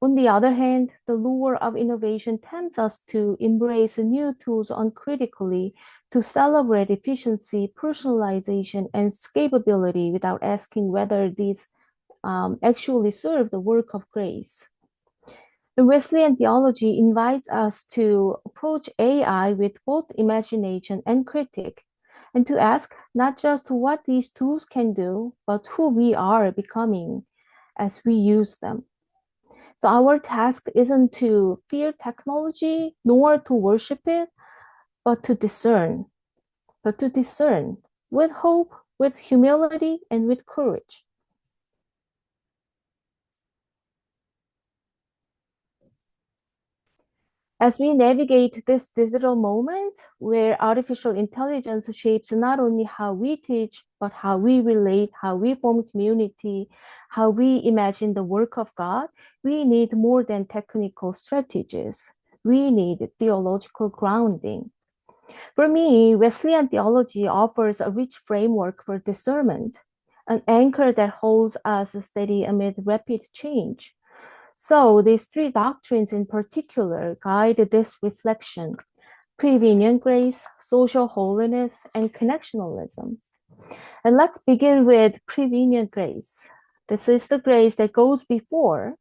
On the other hand, the lure of innovation tempts us to embrace new tools uncritically, to celebrate efficiency, personalization, and scalability without asking whether these actually serve the work of grace. The Wesleyan theology invites us to approach AI with both imagination and critique, and to ask not just what these tools can do, but who we are becoming as we use them. So our task isn't to fear technology, nor to worship it, but to discern. With hope, with humility, and with courage. As we navigate this digital moment where artificial intelligence shapes not only how we teach, but how we relate, how we form community, how we imagine the work of God, we need more than technical strategies. We need theological grounding. For me, Wesleyan theology offers a rich framework for discernment, an anchor that holds us steady amid rapid change. So these three doctrines in particular guide this reflection: prevenient grace, social holiness, and connectionalism. And let's begin with prevenient grace. This is the grace that goes before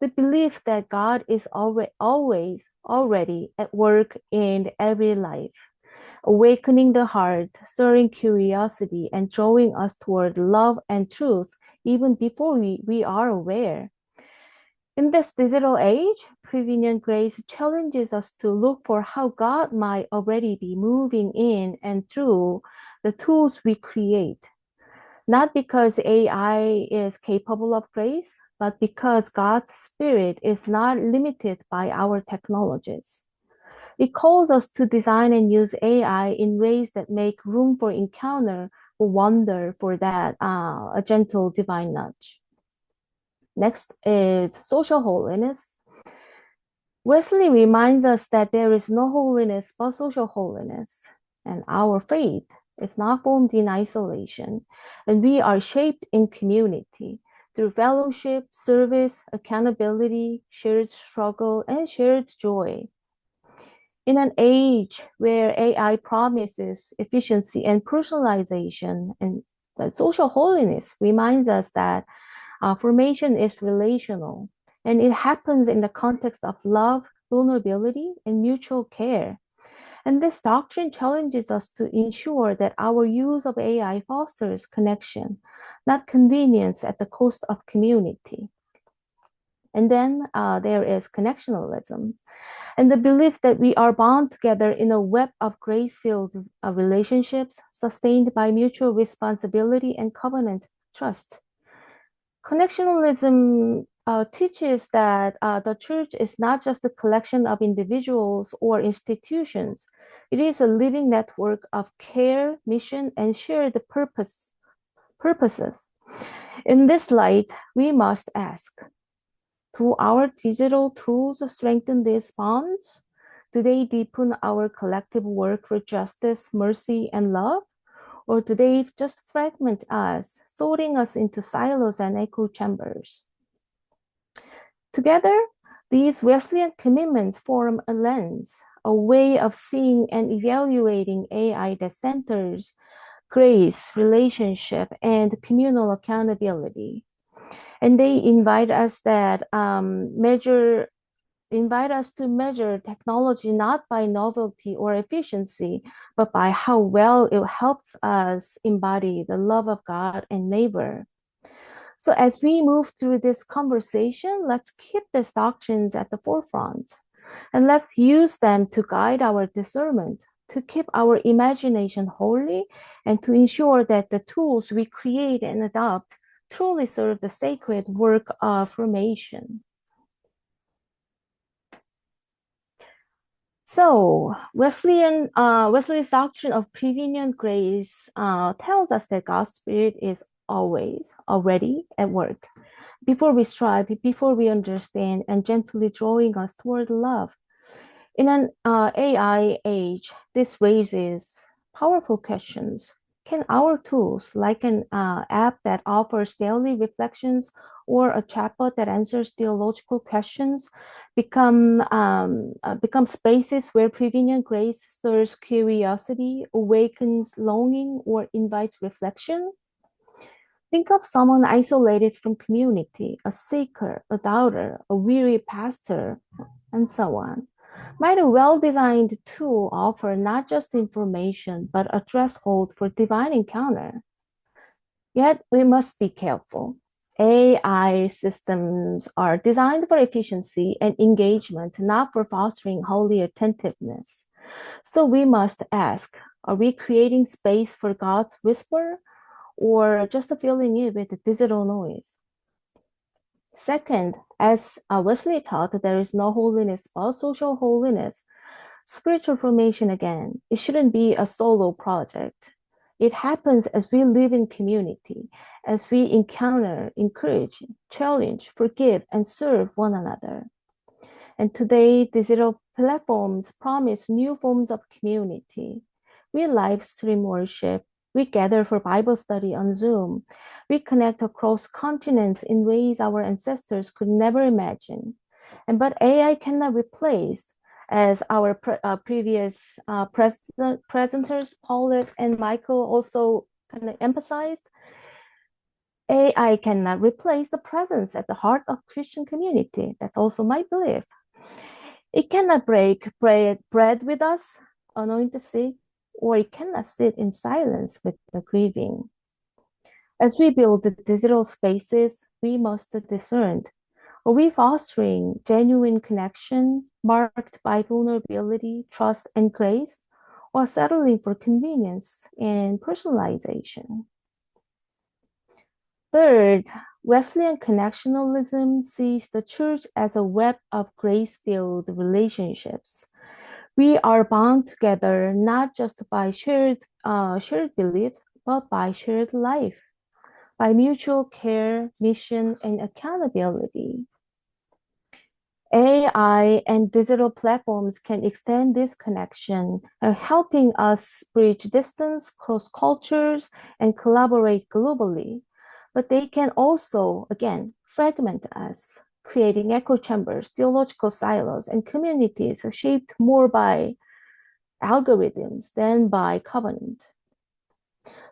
the belief that God is already at work in every life, awakening the heart, stirring curiosity, and drawing us toward love and truth even before we are aware. In this digital age, prevenient grace challenges us to look for how God might already be moving in and through the tools we create. Not because AI is capable of grace, but because God's Spirit is not limited by our technologies. It calls us to design and use AI in ways that make room for encounter, for wonder, for that a gentle divine nudge. Next is social holiness. Wesley reminds us that there is no holiness but social holiness, and our faith is not formed in isolation, and we are shaped in community through fellowship, service, accountability, shared struggle, and shared joy. In an age where AI promises efficiency and personalization, and that social holiness reminds us that formation is relational, and it happens in the context of love, vulnerability, and mutual care. And this doctrine challenges us to ensure that our use of AI fosters connection, not convenience at the cost of community. And then there is connectionalism, and the belief that we are bound together in a web of grace-filled relationships sustained by mutual responsibility and covenant trust. Connectionalism teaches that the church is not just a collection of individuals or institutions. It is a living network of care, mission, and shared purposes. In this light, we must ask, do our digital tools strengthen these bonds? Do they deepen our collective work for justice, mercy, and love? Or do they just fragment us, sorting us into silos and echo chambers? Together, these Wesleyan commitments form a lens, a way of seeing and evaluating AI that centers grace, relationship, and communal accountability. And they invite us to measure technology not by novelty or efficiency, but by how well it helps us embody the love of God and neighbor. So as we move through this conversation, let's keep these doctrines at the forefront, and let's use them to guide our discernment, to keep our imagination holy, and to ensure that the tools we create and adopt truly serve the sacred work of formation. So Wesley's doctrine of prevenient grace tells us that God's Spirit is always already at work, before we strive, before we understand, and gently drawing us toward love. In an AI age, this raises powerful questions. Can our tools, like an app that offers daily reflections or a chatbot that answers theological questions, become spaces where prevenient grace stirs curiosity, awakens longing, or invites reflection? Think of someone isolated from community, a seeker, a doubter, a weary pastor, and so on. Might a well-designed tool offer not just information, but a threshold for divine encounter? Yet we must be careful. AI systems are designed for efficiency and engagement, not for fostering holy attentiveness. So we must ask, are we creating space for God's whisper, or just filling it with digital noise? Second, as Wesley taught, there is no holiness but social holiness. Spiritual formation, again, it shouldn't be a solo project. It happens as we live in community, as we encounter, encourage, challenge, forgive, and serve one another. And today, digital platforms promise new forms of community. We live stream worship. We gather for Bible study on Zoom. We connect across continents in ways our ancestors could never imagine. But AI cannot replace, as our previous presenters, Paulette and Michael, also kind of emphasized, AI cannot replace the presence at the heart of Christian community. That's also my belief. It cannot break bread with us, anoint the sick, or it cannot sit in silence with the grieving. As we build the digital spaces, we must discern. Are we fostering genuine connection marked by vulnerability, trust, and grace, or settling for convenience and personalization? Third, Wesleyan connectionalism sees the church as a web of grace-filled relationships. We are bound together not just by shared beliefs, but by shared life, by mutual care, mission, and accountability. AI and digital platforms can extend this connection, helping us bridge distance, cross cultures, and collaborate globally. But they can also, again, fragment us, creating echo chambers, theological silos, and communities shaped more by algorithms than by covenant.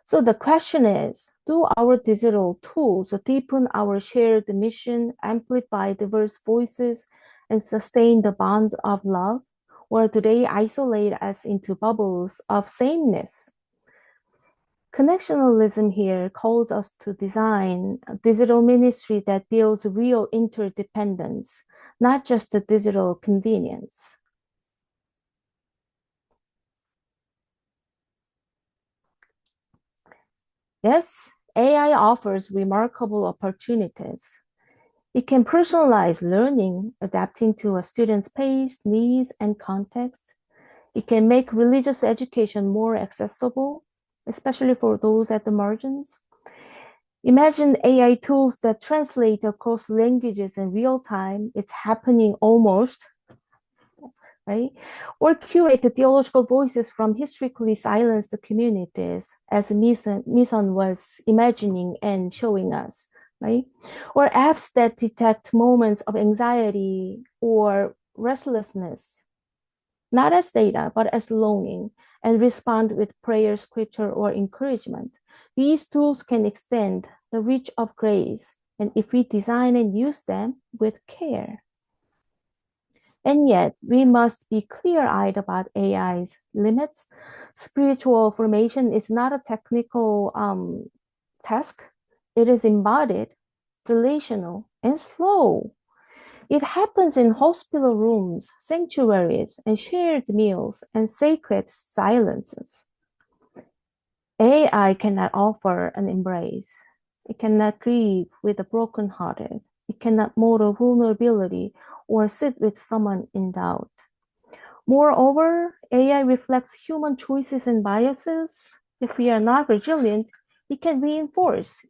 So the question is, do our digital tools deepen our shared mission, amplify diverse voices, and sustain the bonds of love? Or do they isolate us into bubbles of sameness? Connectionalism here calls us to design a digital ministry that builds real interdependence, not just the digital convenience. Yes, AI offers remarkable opportunities. It can personalize learning, adapting to a student's pace, needs, and context. It can make religious education more accessible, especially for those at the margins. Imagine AI tools that translate across languages in real time. It's happening almost, right? Or curate the theological voices from historically silenced communities, as Miseon was imagining and showing us, right? Or apps that detect moments of anxiety or restlessness, not as data, but as longing, and respond with prayer, scripture, or encouragement. These tools can extend the reach of grace, and if we design and use them with care. And yet, we must be clear-eyed about AI's limits. Spiritual formation is not a technical task. It is embodied, relational, and slow. It happens in hospital rooms, sanctuaries, and shared meals, and sacred silences. AI cannot offer an embrace. It cannot grieve with the brokenhearted. It cannot model vulnerability or sit with someone in doubt. Moreover, AI reflects human choices and biases. If we are not resilient, it can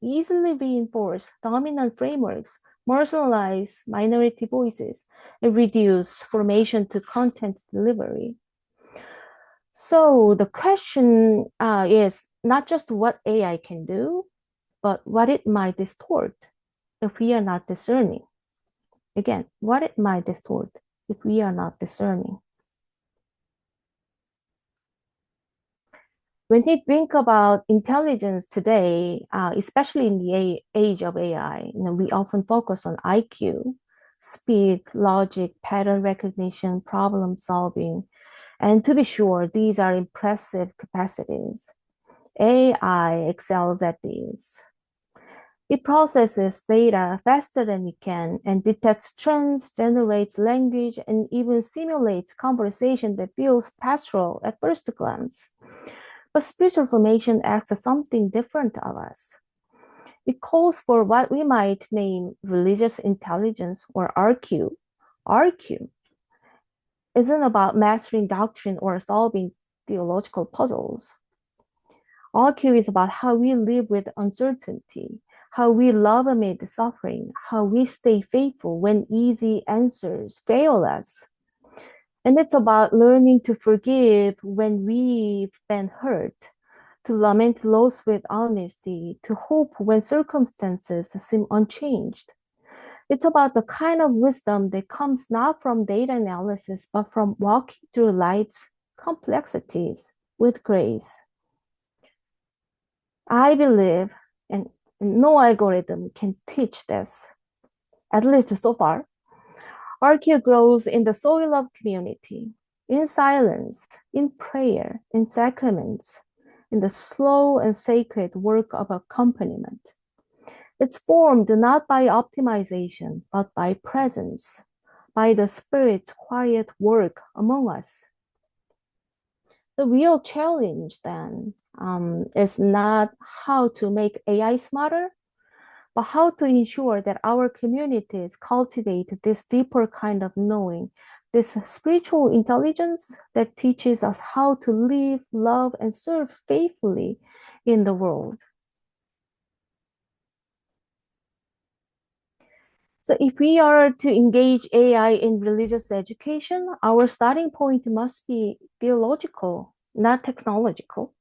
easily reinforce dominant frameworks, marginalize minority voices, and reduce formation to content delivery. So the question is not just what AI can do, but what it might distort if we are not discerning. Again, what it might distort if we are not discerning. When you think about intelligence today, especially in the age of AI, we often focus on IQ, speed, logic, pattern recognition, problem solving. And to be sure, these are impressive capacities. AI excels at these. It processes data faster than we can and detects trends, generates language, and even simulates conversation that feels pastoral at first glance. But spiritual formation asks something different of us. It calls for what we might name religious intelligence or RQ. RQ isn't about mastering doctrine or solving theological puzzles. RQ is about how we live with uncertainty, how we love amid suffering, how we stay faithful when easy answers fail us. And it's about learning to forgive when we've been hurt, to lament loss with honesty, to hope when circumstances seem unchanged. It's about the kind of wisdom that comes not from data analysis, but from walking through life's complexities with grace. I believe, and no algorithm can teach this, at least so far. RQ grows in the soil of community, in silence, in prayer, in sacraments, in the slow and sacred work of accompaniment. It's formed not by optimization, but by presence, by the Spirit's quiet work among us. The real challenge then is not how to make AI smarter, but how to ensure that our communities cultivate this deeper kind of knowing, this spiritual intelligence that teaches us how to live, love, and serve faithfully in the world. So if we are to engage AI in religious education, our starting point must be theological, not technological.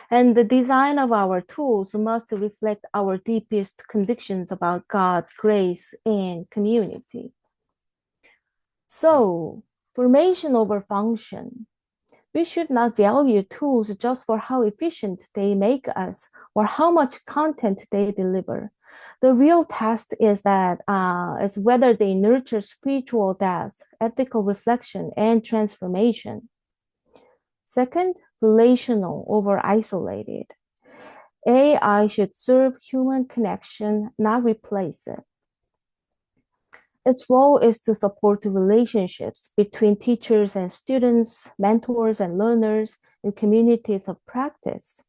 And the design of our tools must reflect our deepest convictions about God, grace, and community. So, formation over function. We should not value tools just for how efficient they make us or how much content they deliver. The real test is is whether they nurture spiritual depth, ethical reflection, and transformation. Second, relational over isolated. AI should serve human connection, not replace it. Its role is to support the relationships between teachers and students, mentors and learners, and communities of practice,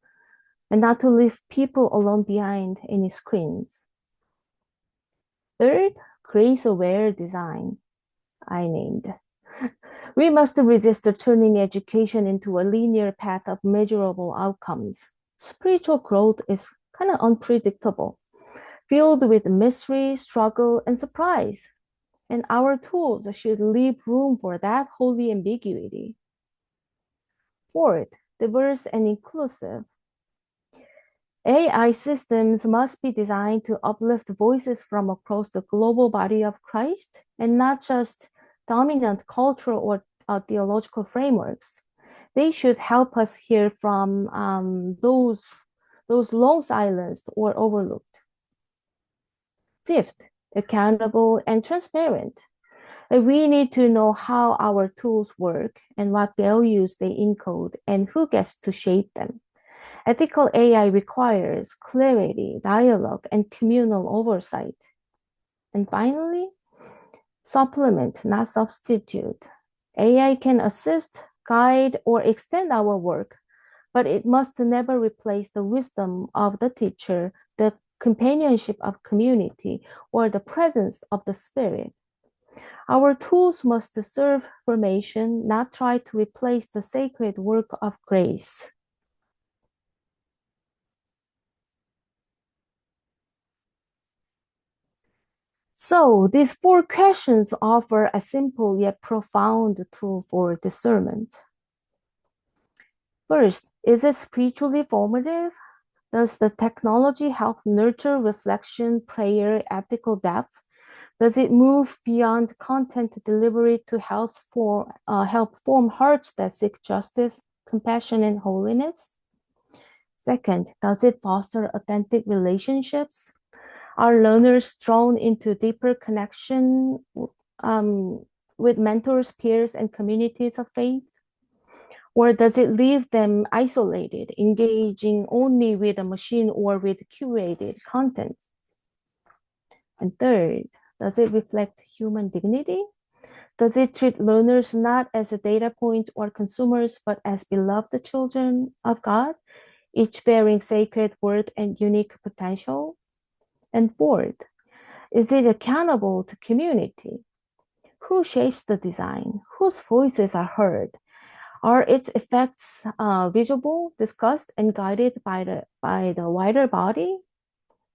and not to leave people alone behind any screens. Third, grace-aware design, I named. We must resist turning education into a linear path of measurable outcomes. Spiritual growth is kind of unpredictable, filled with mystery, struggle, and surprise. And our tools should leave room for that holy ambiguity. Fourth, diverse and inclusive. AI systems must be designed to uplift voices from across the global body of Christ and not just dominant cultural or theological frameworks. They should help us hear from those long silenced or overlooked. Fifth, accountable and transparent. We need to know how our tools work and what values they encode and who gets to shape them. Ethical AI requires clarity, dialogue, and communal oversight. And finally, supplement, not substitute. AI can assist, guide, or extend our work, but it must never replace the wisdom of the teacher, the companionship of community, or the presence of the Spirit. Our tools must serve formation, not try to replace the sacred work of grace. So these 4 questions offer a simple yet profound tool for discernment. First, is it spiritually formative? Does the technology help nurture reflection, prayer, ethical depth? Does it move beyond content delivery to help form hearts that seek justice, compassion, and holiness? Second, does it foster authentic relationships? Are learners drawn into deeper connection with mentors, peers, and communities of faith? Or does it leave them isolated, engaging only with a machine or with curated content? And third, does it reflect human dignity? Does it treat learners not as a data point or consumers, but as beloved children of God, each bearing sacred worth and unique potential? And fourth, is it accountable to community? Who shapes the design? Whose voices are heard? Are its effects visible, discussed, and guided by the wider body,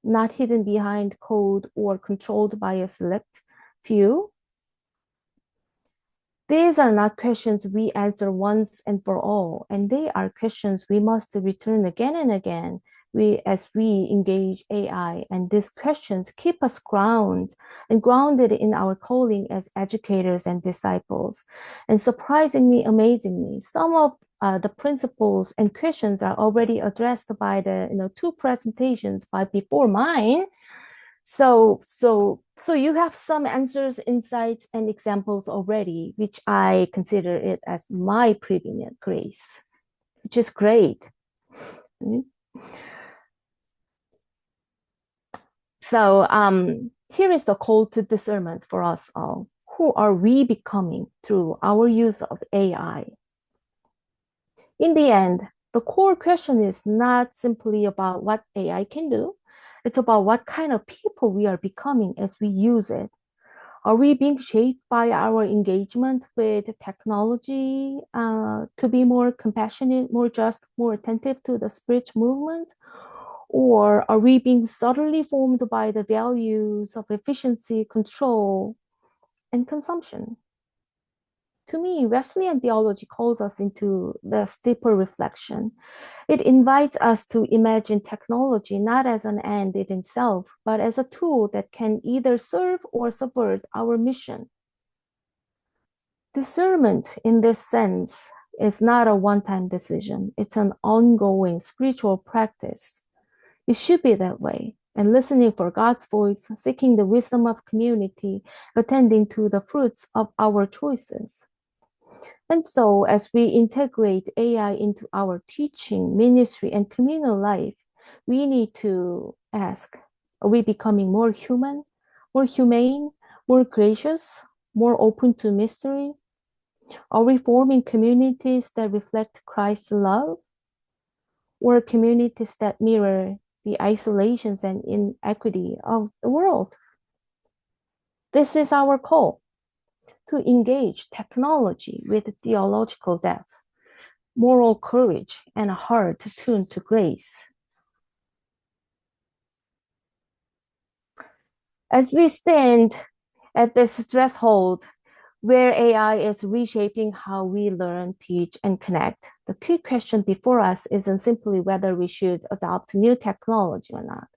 not hidden behind code or controlled by a select few? These are not questions we answer once and for all, and they are questions we must return again and again as we engage AI. And these questions keep us grounded in our calling as educators and disciples. And surprisingly, amazingly, some of the principles and questions are already addressed by the 2 presentations before mine. So you have some answers, insights, and examples already, which I consider it as my prevenient grace, which is great. So here is the call to discernment for us all. Who are we becoming through our use of AI? In the end, the core question is not simply about what AI can do. It's about what kind of people we are becoming as we use it. Are we being shaped by our engagement with technology to be more compassionate, more just, more attentive to the spiritual movement? Or are we being subtly formed by the values of efficiency, control, and consumption? To me, Wesleyan theology calls us into this deeper reflection. It invites us to imagine technology not as an end in itself, but as a tool that can either serve or subvert our mission. Discernment, in this sense, is not a one-time decision. It's an ongoing spiritual practice. It should be that way. And listening for God's voice, seeking the wisdom of community, attending to the fruits of our choices. And so, as we integrate AI into our teaching, ministry, and communal life, we need to ask, are we becoming more human, more humane, more gracious, more open to mystery? Are we forming communities that reflect Christ's love, or communities that mirror the isolations and inequity of the world? This is our call, to engage technology with theological depth, moral courage, and a heart tuned to grace. As we stand at this threshold where AI is reshaping how we learn, teach, and connect, the key question before us isn't simply whether we should adopt new technology or not.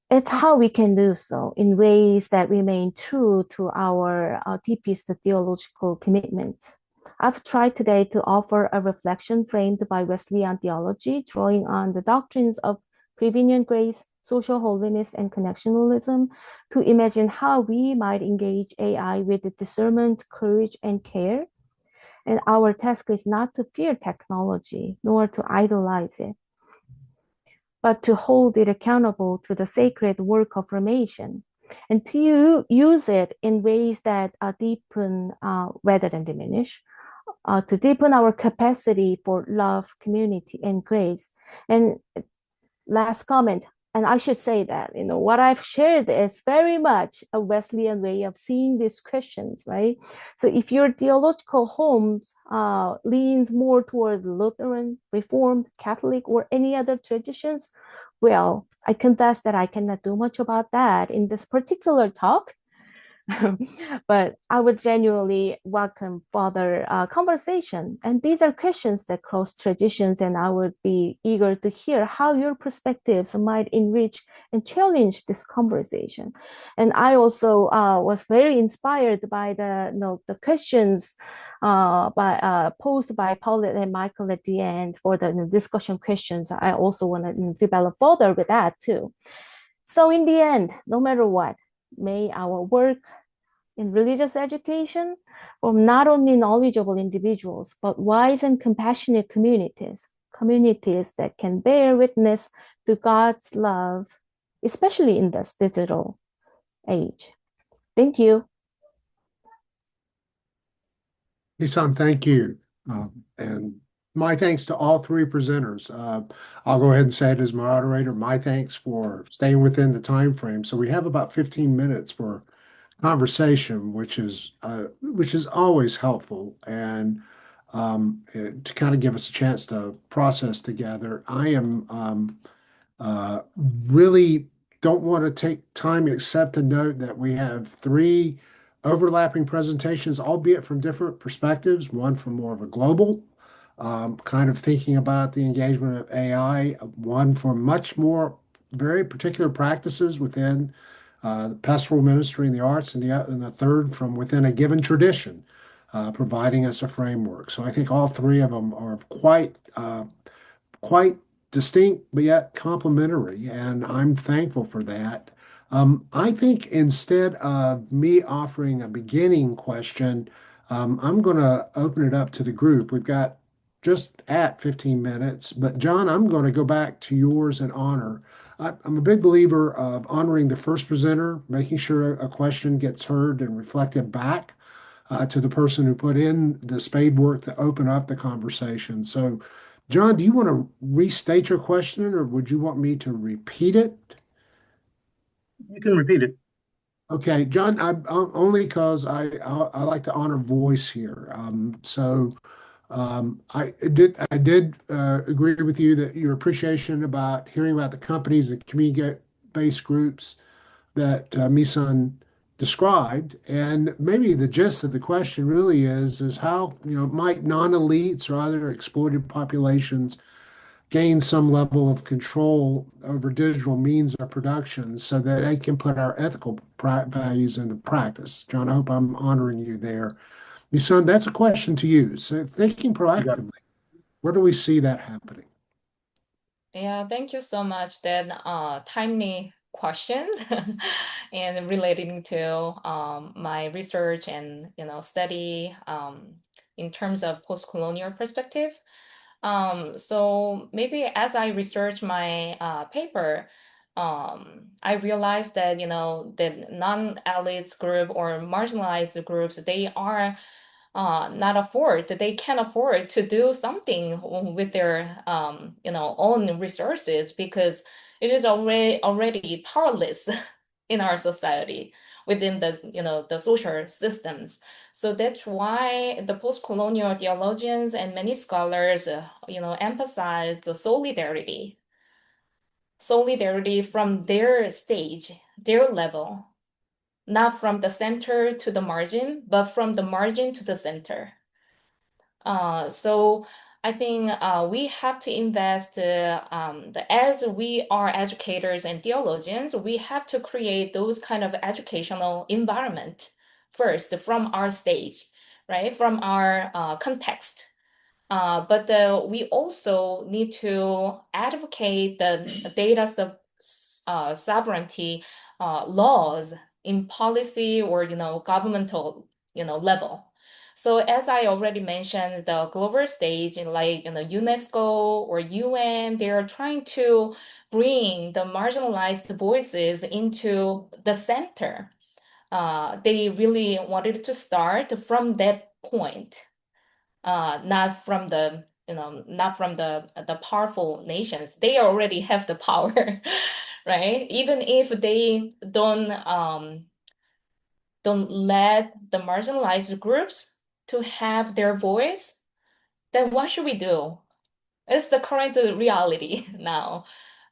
It's how we can do so in ways that remain true to our deepest theological commitment. I've tried today to offer a reflection framed by Wesleyan theology, drawing on the doctrines of prevenient grace, social holiness, and connectionalism, to imagine how we might engage AI with discernment, courage, and care. And our task is not to fear technology, nor to idolize it, but to hold it accountable to the sacred work of formation, and to use it in ways that deepen rather than diminish, to deepen our capacity for love, community, and grace. And last comment, and I should say that, what I've shared is very much a Wesleyan way of seeing these questions, right? So if your theological home leans more toward Lutheran, Reformed, Catholic, or any other traditions, well, I confess that I cannot do much about that in this particular talk. But I would genuinely welcome further conversation. And these are questions that cross traditions, and I would be eager to hear how your perspectives might enrich and challenge this conversation. And I also was very inspired by the questions posed by Paulette and Michael at the end for the discussion questions. I also want to develop further with that too. So in the end, no matter what, may our work in religious education form not only knowledgeable individuals, but wise and compassionate communities that can bear witness to God's love, especially in this digital age. Thank you. Miseon, thank you. And my thanks to all three presenters. I'll go ahead and say it as moderator. My thanks for staying within the time frame. So we have about 15 minutes for conversation, which is always helpful, and to kind of give us a chance to process together. I am really don't want to take time except to note that we have three overlapping presentations, albeit from different perspectives. One from more of a global kind of thinking about the engagement of AI, one for much more very particular practices within the pastoral ministry and the arts, and the third from within a given tradition, providing us a framework. So I think all three of them are quite distinct, but yet complementary, and I'm thankful for that. I think instead of me offering a beginning question, I'm going to open it up to the group. We've got just at 15 minutes, but John, I'm going to go back to yours in honor. I'm a big believer of honoring the first presenter, making sure a question gets heard and reflected back to the person who put in the spade work to open up the conversation. So John, do you want to restate your question, or would you want me to repeat it? You can repeat it. Okay, John, only because I like to honor voice here. I did agree with you that your appreciation about hearing about the companies, the community-based groups that Miseon described, and maybe the gist of the question really is how, might non-elites or other exploited populations gain some level of control over digital means of production so that they can put our ethical values into practice. John, I hope I'm honoring you there. Miseon, that's a question to you. So thinking You got it. proactively, where do we see that happening? Yeah, thank you so much. Then timely questions and relating to my research and study in terms of post-colonial perspective. So maybe as I research my paper, I realized that the non-elites group or marginalized groups, they are they can't afford to do something with their own resources because it is already powerless in our society within the social systems. So that's why the post-colonial theologians and many scholars emphasize the solidarity from their stage, their level, not from the center to the margin, but from the margin to the center. So I think we have to invest, as we are educators and theologians, we have to create those kind of educational environment first from our stage, right? From our context. But we also need to advocate the data sovereignty laws in policy or governmental level. So as I already mentioned, the global stage, like UNESCO or UN, they are trying to bring the marginalized voices into the center. They really wanted to start from that point, not from the powerful nations. They already have the power, right? Even if they don't let the marginalized groups to have their voice, then what should we do? It's the current reality now.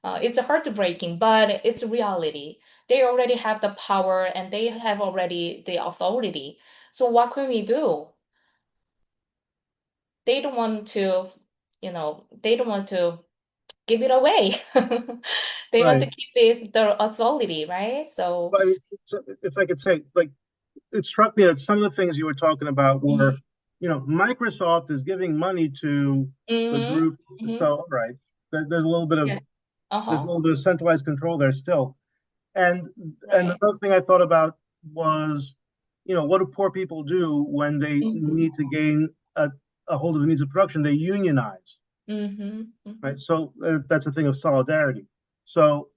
It's heartbreaking, but it's reality. They already have the power and they have already the authority. So what can we do? They don't want to, they don't want to give it away. They want to Right. keep it their authority, right? So, But so if I could say, like, it struck me that some of the things you were talking about were, Microsoft is giving money to the mm-hmm, group. mm-hmm, So, all right, there's a little bit of yes, uh-huh, centralized control there still. And right. another thing I thought about was, what do poor people do when they Mm-hmm, need to gain a hold of the means of production? They unionize, mm-hmm, right? So that's a thing of solidarity. So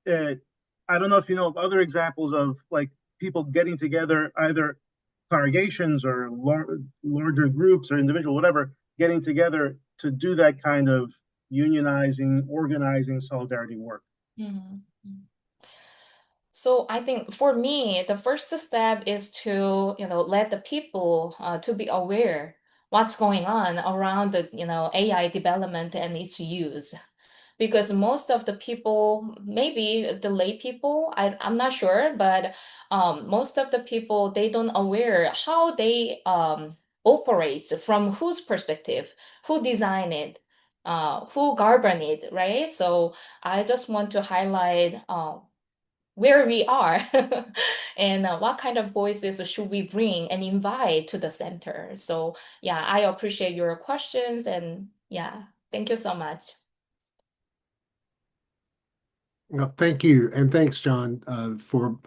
uh, I don't know if you know of other examples of like people getting together, either congregations or larger groups or individual, whatever, getting together to do that kind of unionizing, organizing, solidarity work. mm-hmm. So I think for me, the first step is to, let the people to be aware what's going on around the, AI development and its use. Because most of the people, maybe the lay people, I'm not sure, but most of the people, they don't aware how they operates from whose perspective, who designed it, who govern it, right? So I just want to highlight where we are and what kind of voices should we bring and invite to the center. So yeah, I appreciate your questions and yeah, thank you so much. Thank you, and thanks, John, for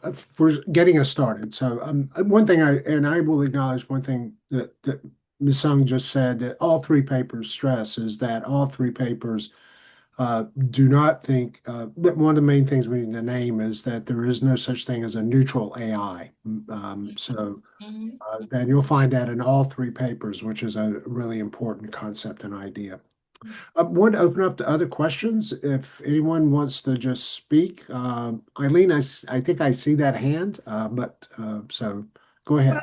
getting us started. So, one thing I will acknowledge one thing that Ms. Sung just said that all three papers stress is that all three papers do not think. But one of the main things we need to name is that there is no such thing as a neutral AI. So Mhm. then you'll find that in all three papers, which is a really important concept and idea. I want to open up to other questions. If anyone wants to just speak, Eileen, I think I see that hand, so go ahead.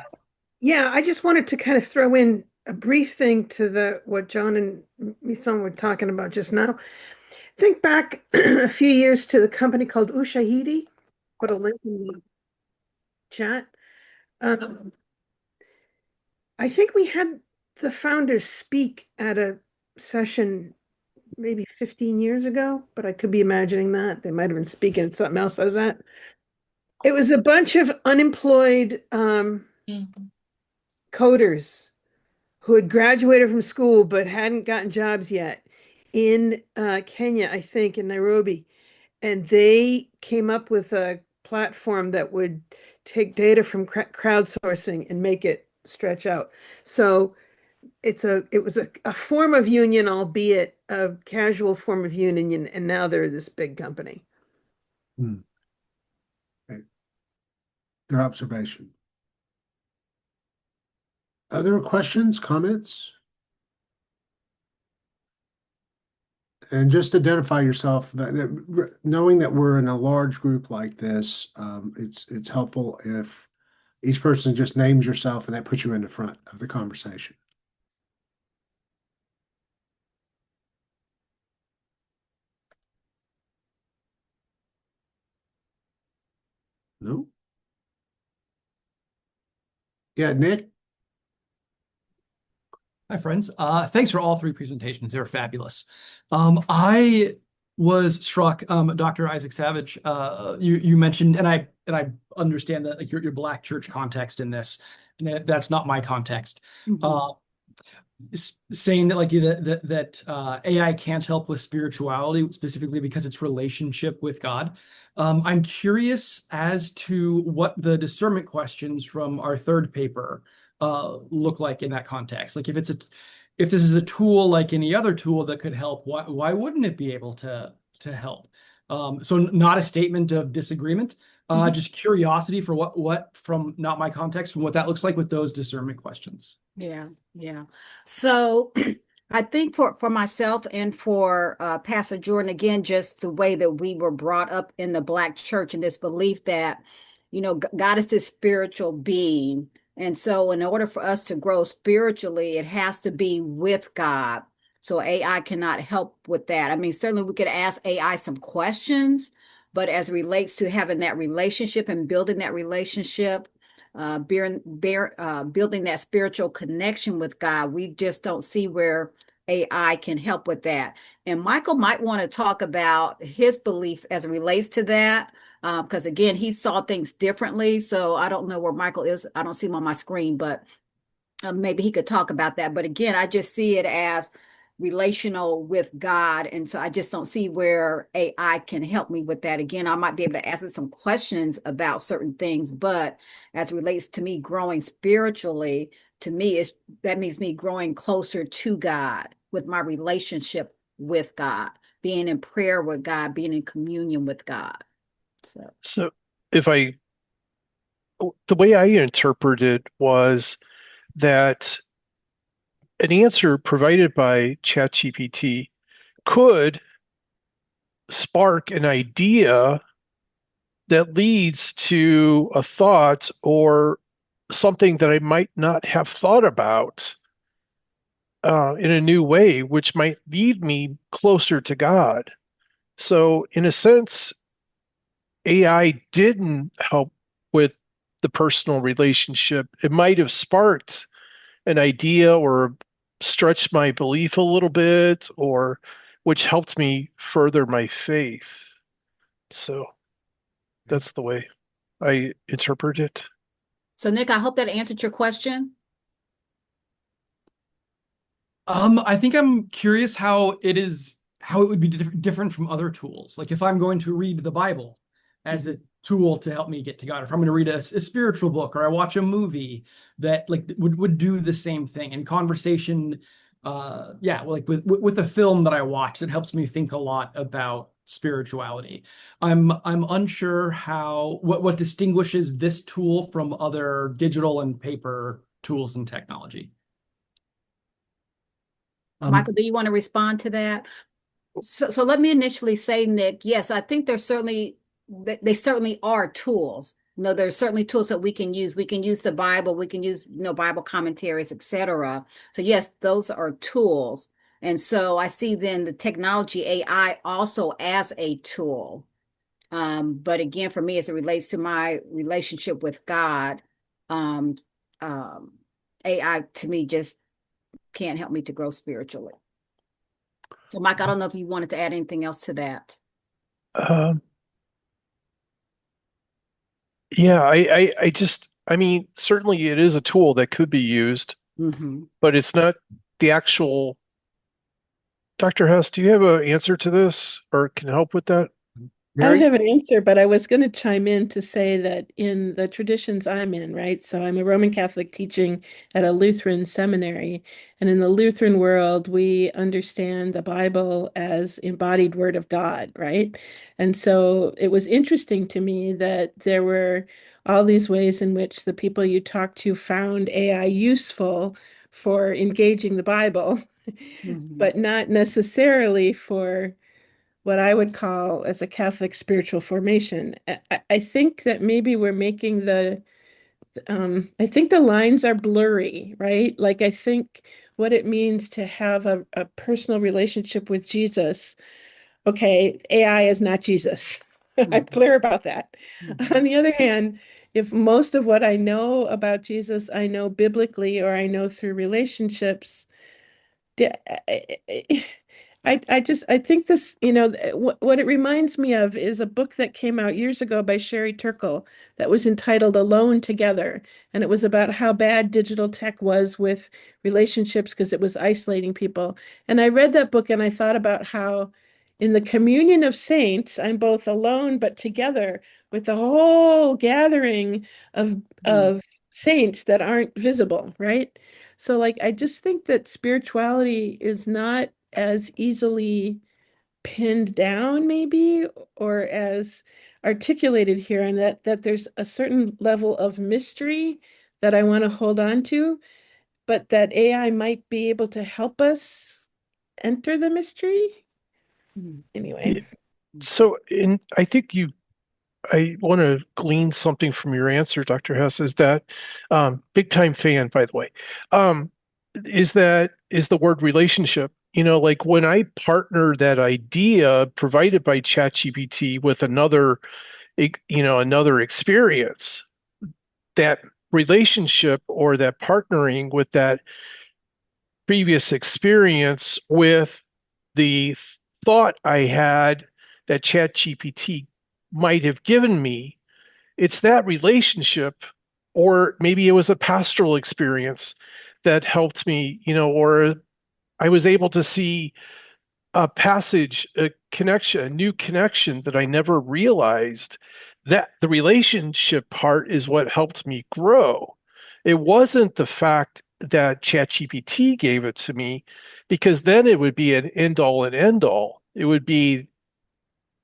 Yeah, I just wanted to kind of throw in a brief thing to what John and Miseon were talking about just now. Think back a few years to the company called Ushahidi. Put a link in the chat. I think we had the founders speak at a session maybe 15 years ago, but I could be imagining that. They might have been speaking at something else I was at. It was a bunch of unemployed coders who had graduated from school but hadn't gotten jobs yet in Kenya, I think, in Nairobi. And they came up with a platform that would take data from crowdsourcing and make it stretch out. So it was a form of union, albeit a casual form of union, and now they're this big company. Okay. Your observation. Other questions, comments? And just identify yourself. Knowing that we're in a large group like this, it's helpful if each person just names yourself and that puts you in the front of the conversation. No? Yeah, Nick? Hi, friends. Thanks for all three presentations. They were fabulous. I was struck, Dr. Isaac Savage, you mentioned, and I understand that like your Black church context in this, and that's not my context. Saying that like that AI can't help with spirituality, specifically because it's relationship with God. I'm curious as to what the discernment questions from our third paper look like in that context. Like if this is a tool like any other tool that could help, why wouldn't it be able to help? So not a statement of disagreement, just curiosity for what from not my context, from what that looks like with those discernment questions. Yeah. So I think for myself and for Pastor Jordan, again, just the way that we were brought up in the Black church and this belief that, God is this spiritual being. And so in order for us to grow spiritually, it has to be with God. So AI cannot help with that. I mean, certainly we could ask AI some questions, but as it relates to having that relationship and building that relationship, building that spiritual connection with God, we just don't see where AI can help with that. And Michael might want to talk about his belief as it relates to that, because again, he saw things differently. So I don't know where Michael is. I don't see him on my screen, but maybe he could talk about that. But again, I just see it as relational with God. And so I just don't see where AI can help me with that. Again, I might be able to ask it some questions about certain things, but as it relates to me growing spiritually, to me, that means me growing closer to God with my relationship with God, being in prayer with God, being in communion with God. So the way I interpreted was that an answer provided by ChatGPT could spark an idea that leads to a thought or something that I might not have thought about in a new way, which might lead me closer to God. So in a sense, AI didn't help with the personal relationship. It might have sparked an idea or stretched my belief a little bit, or which helped me further my faith. So that's the way I interpret it. So Nick, I hope that answered your question. I think I'm curious how it would be different from other tools. Like if I'm going to read the Bible as a tool to help me get to God, if I'm going to read a spiritual book or I watch a movie that like would do the same thing. And conversation, like with a film that I watch, it helps me think a lot about spirituality. I'm unsure what distinguishes this tool from other digital and paper tools and technology. Michael, do you want to respond to that? So let me initially say, Nick, yes, I think there's certainly, they certainly are tools. There's certainly tools that we can use. We can use the Bible, we can use, Bible commentaries, etc. So yes, those are tools. And so I see then the technology AI also as a tool. But again, for me, as it relates to my relationship with God, um, AI to me just can't help me to grow spiritually. So, Mike, I don't know if you wanted to add anything else to that. Yeah, I mean, certainly it is a tool that could be used, but it's not the actual. Dr. Hess, do you have an answer to this or can help with that? I don't have an answer, but I was going to chime in to say that in the traditions I'm in, right? So I'm a Roman Catholic teaching at a Lutheran seminary. And in the Lutheran world, we understand the Bible as embodied word of God, right? And so it was interesting to me that there were all these ways in which the people you talked to found AI useful for engaging the Bible, but not necessarily for what I would call as a Catholic spiritual formation. I think that maybe we're making I think the lines are blurry, right? Like I think what it means to have a personal relationship with Jesus. Okay, AI is not Jesus. I'm clear about that. On the other hand, if most of what I know about Jesus, I know biblically or I know through relationships, I think this, what it reminds me of is a book that came out years ago by Sherry Turkle that was entitled Alone Together. And it was about how bad digital tech was with relationships because it was isolating people. And I read that book and I thought about how in the communion of saints, I'm both alone but together with a whole gathering of saints that aren't visible, right? So like I just think that spirituality is not as easily pinned down maybe or as articulated here, and that there's a certain level of mystery that I want to hold on to, but that AI might be able to help us enter the mystery. Anyway. So I think I want to glean something from your answer, Dr. Hess, is that big time fan, by the way, is the word relationship. Like when I partner that idea provided by ChatGPT with another experience, that relationship or that partnering with that previous experience with the thought I had that ChatGPT might have given me, it's that relationship, or maybe it was a pastoral experience that helped me, or I was able to see a passage, a connection, a new connection that I never realized. That the relationship part is what helped me grow. It wasn't the fact that ChatGPT gave it to me, because then it would be an end all and end all. It would be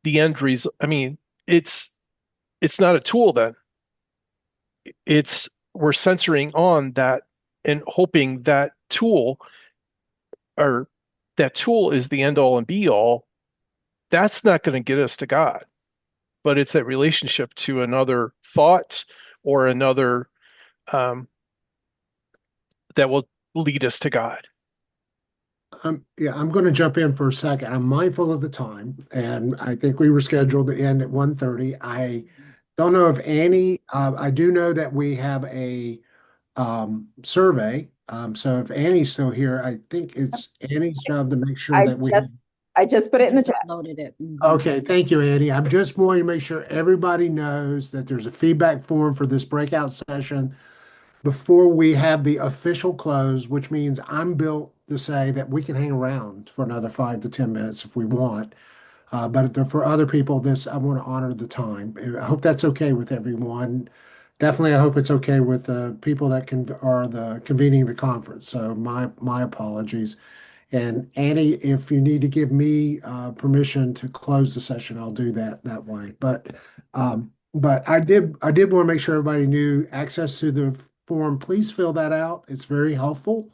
the end result. I mean, it's not a tool then. We're censoring on that and hoping that tool is the end all and be all. That's not going to get us to God, but it's that relationship to another thought or another that will lead us to God. Yeah, I'm going to jump in for a second. I'm mindful of the time, and I think we were scheduled to end at 1:30. I don't know if Annie, I do know that we have a survey. So if Annie's still here, I think it's Annie's job to make sure that I just put it in the chat. Loaded it. Okay, thank you, Annie. I'm just wanting to make sure everybody knows that there's a feedback form for this breakout session before we have the official close, which means I'm built to say that we can hang around for another 5 to 10 minutes if we want. But for other people, I want to honor the time. I hope that's okay with everyone. Definitely, I hope it's okay with the people that are the convening the conference. So my apologies. And Annie, if you need to give me permission to close the session, I'll do that way. But I did want to make sure everybody knew access to the form. Please fill that out. It's very helpful.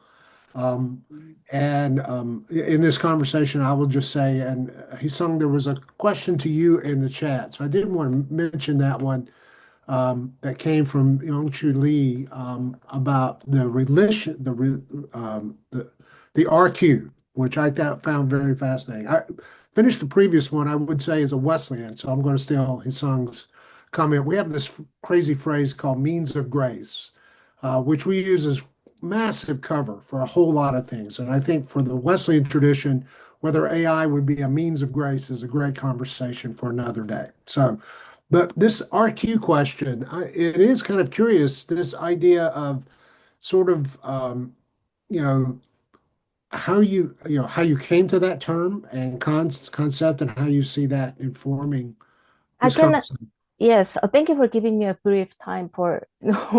In this conversation, I will just say, and he sung, there was a question to you in the chat. So I did want to mention that one that came from Young-Chu Lee about the relation, the RQ, which I found very fascinating. I finished the previous one, I would say, as a Wesleyan, so I'm going to steal his song's comment. We have this crazy phrase called means of grace, which we use as massive cover for a whole lot of things. And I think for the Wesleyan tradition, whether AI would be a means of grace is a great conversation for another day. So, but this RQ question, it is kind of curious, this idea of sort of, you know, how you came to that term and concept and how you see that informing I this can, conversation. yes, thank you for giving me a brief time for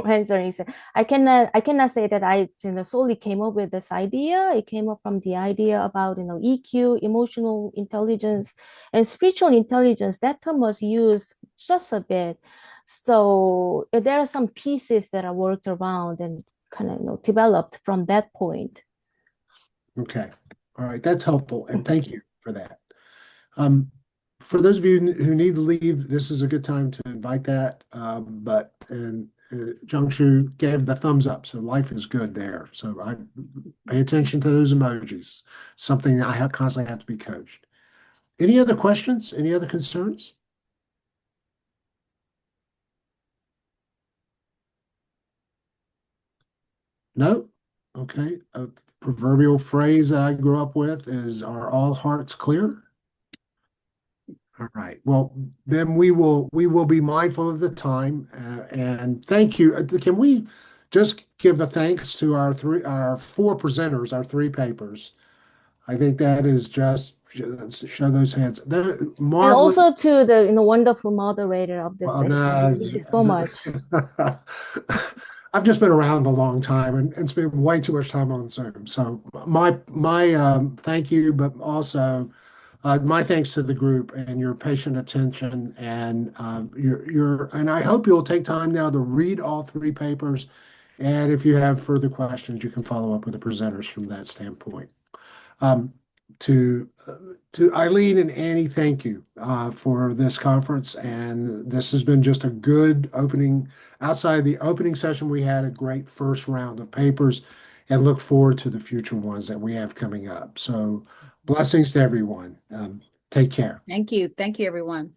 answering. So I cannot say that I solely came up with this idea. It came up from the idea about EQ, emotional intelligence, and spiritual intelligence. That term was used just a bit. So there are some pieces that are worked around and kind of developed from that point. Okay. All right. That's helpful. And thank you for that. For those of you who need to leave, this is a good time to invite that. Jiangshu gave the thumbs up, so life is good there. So I pay attention to those emojis, something I constantly have to be coached. Any other questions? Any other concerns? No? Okay. A proverbial phrase I grew up with is, are all hearts clear? All right. Well, then we will be mindful of the time and thank you. Can we just give a thanks to our four presenters, our three papers? I think that is just show those hands. They're And marvelous. also to the wonderful moderator of this session. Thank you so much. I've just been around a long time and spent way too much time on Zoom. So my thank you, but also my thanks to the group and your patient attention and and I hope you'll take time now to read all three papers. And if you have further questions, you can follow up with the presenters from that standpoint. To Eileen and Annie, thank you for this conference. And this has been just a good opening. Outside of the opening session, we had a great first round of papers and look forward to the future ones that we have coming up. So blessings to everyone. Take care. Thank you. Thank you, everyone.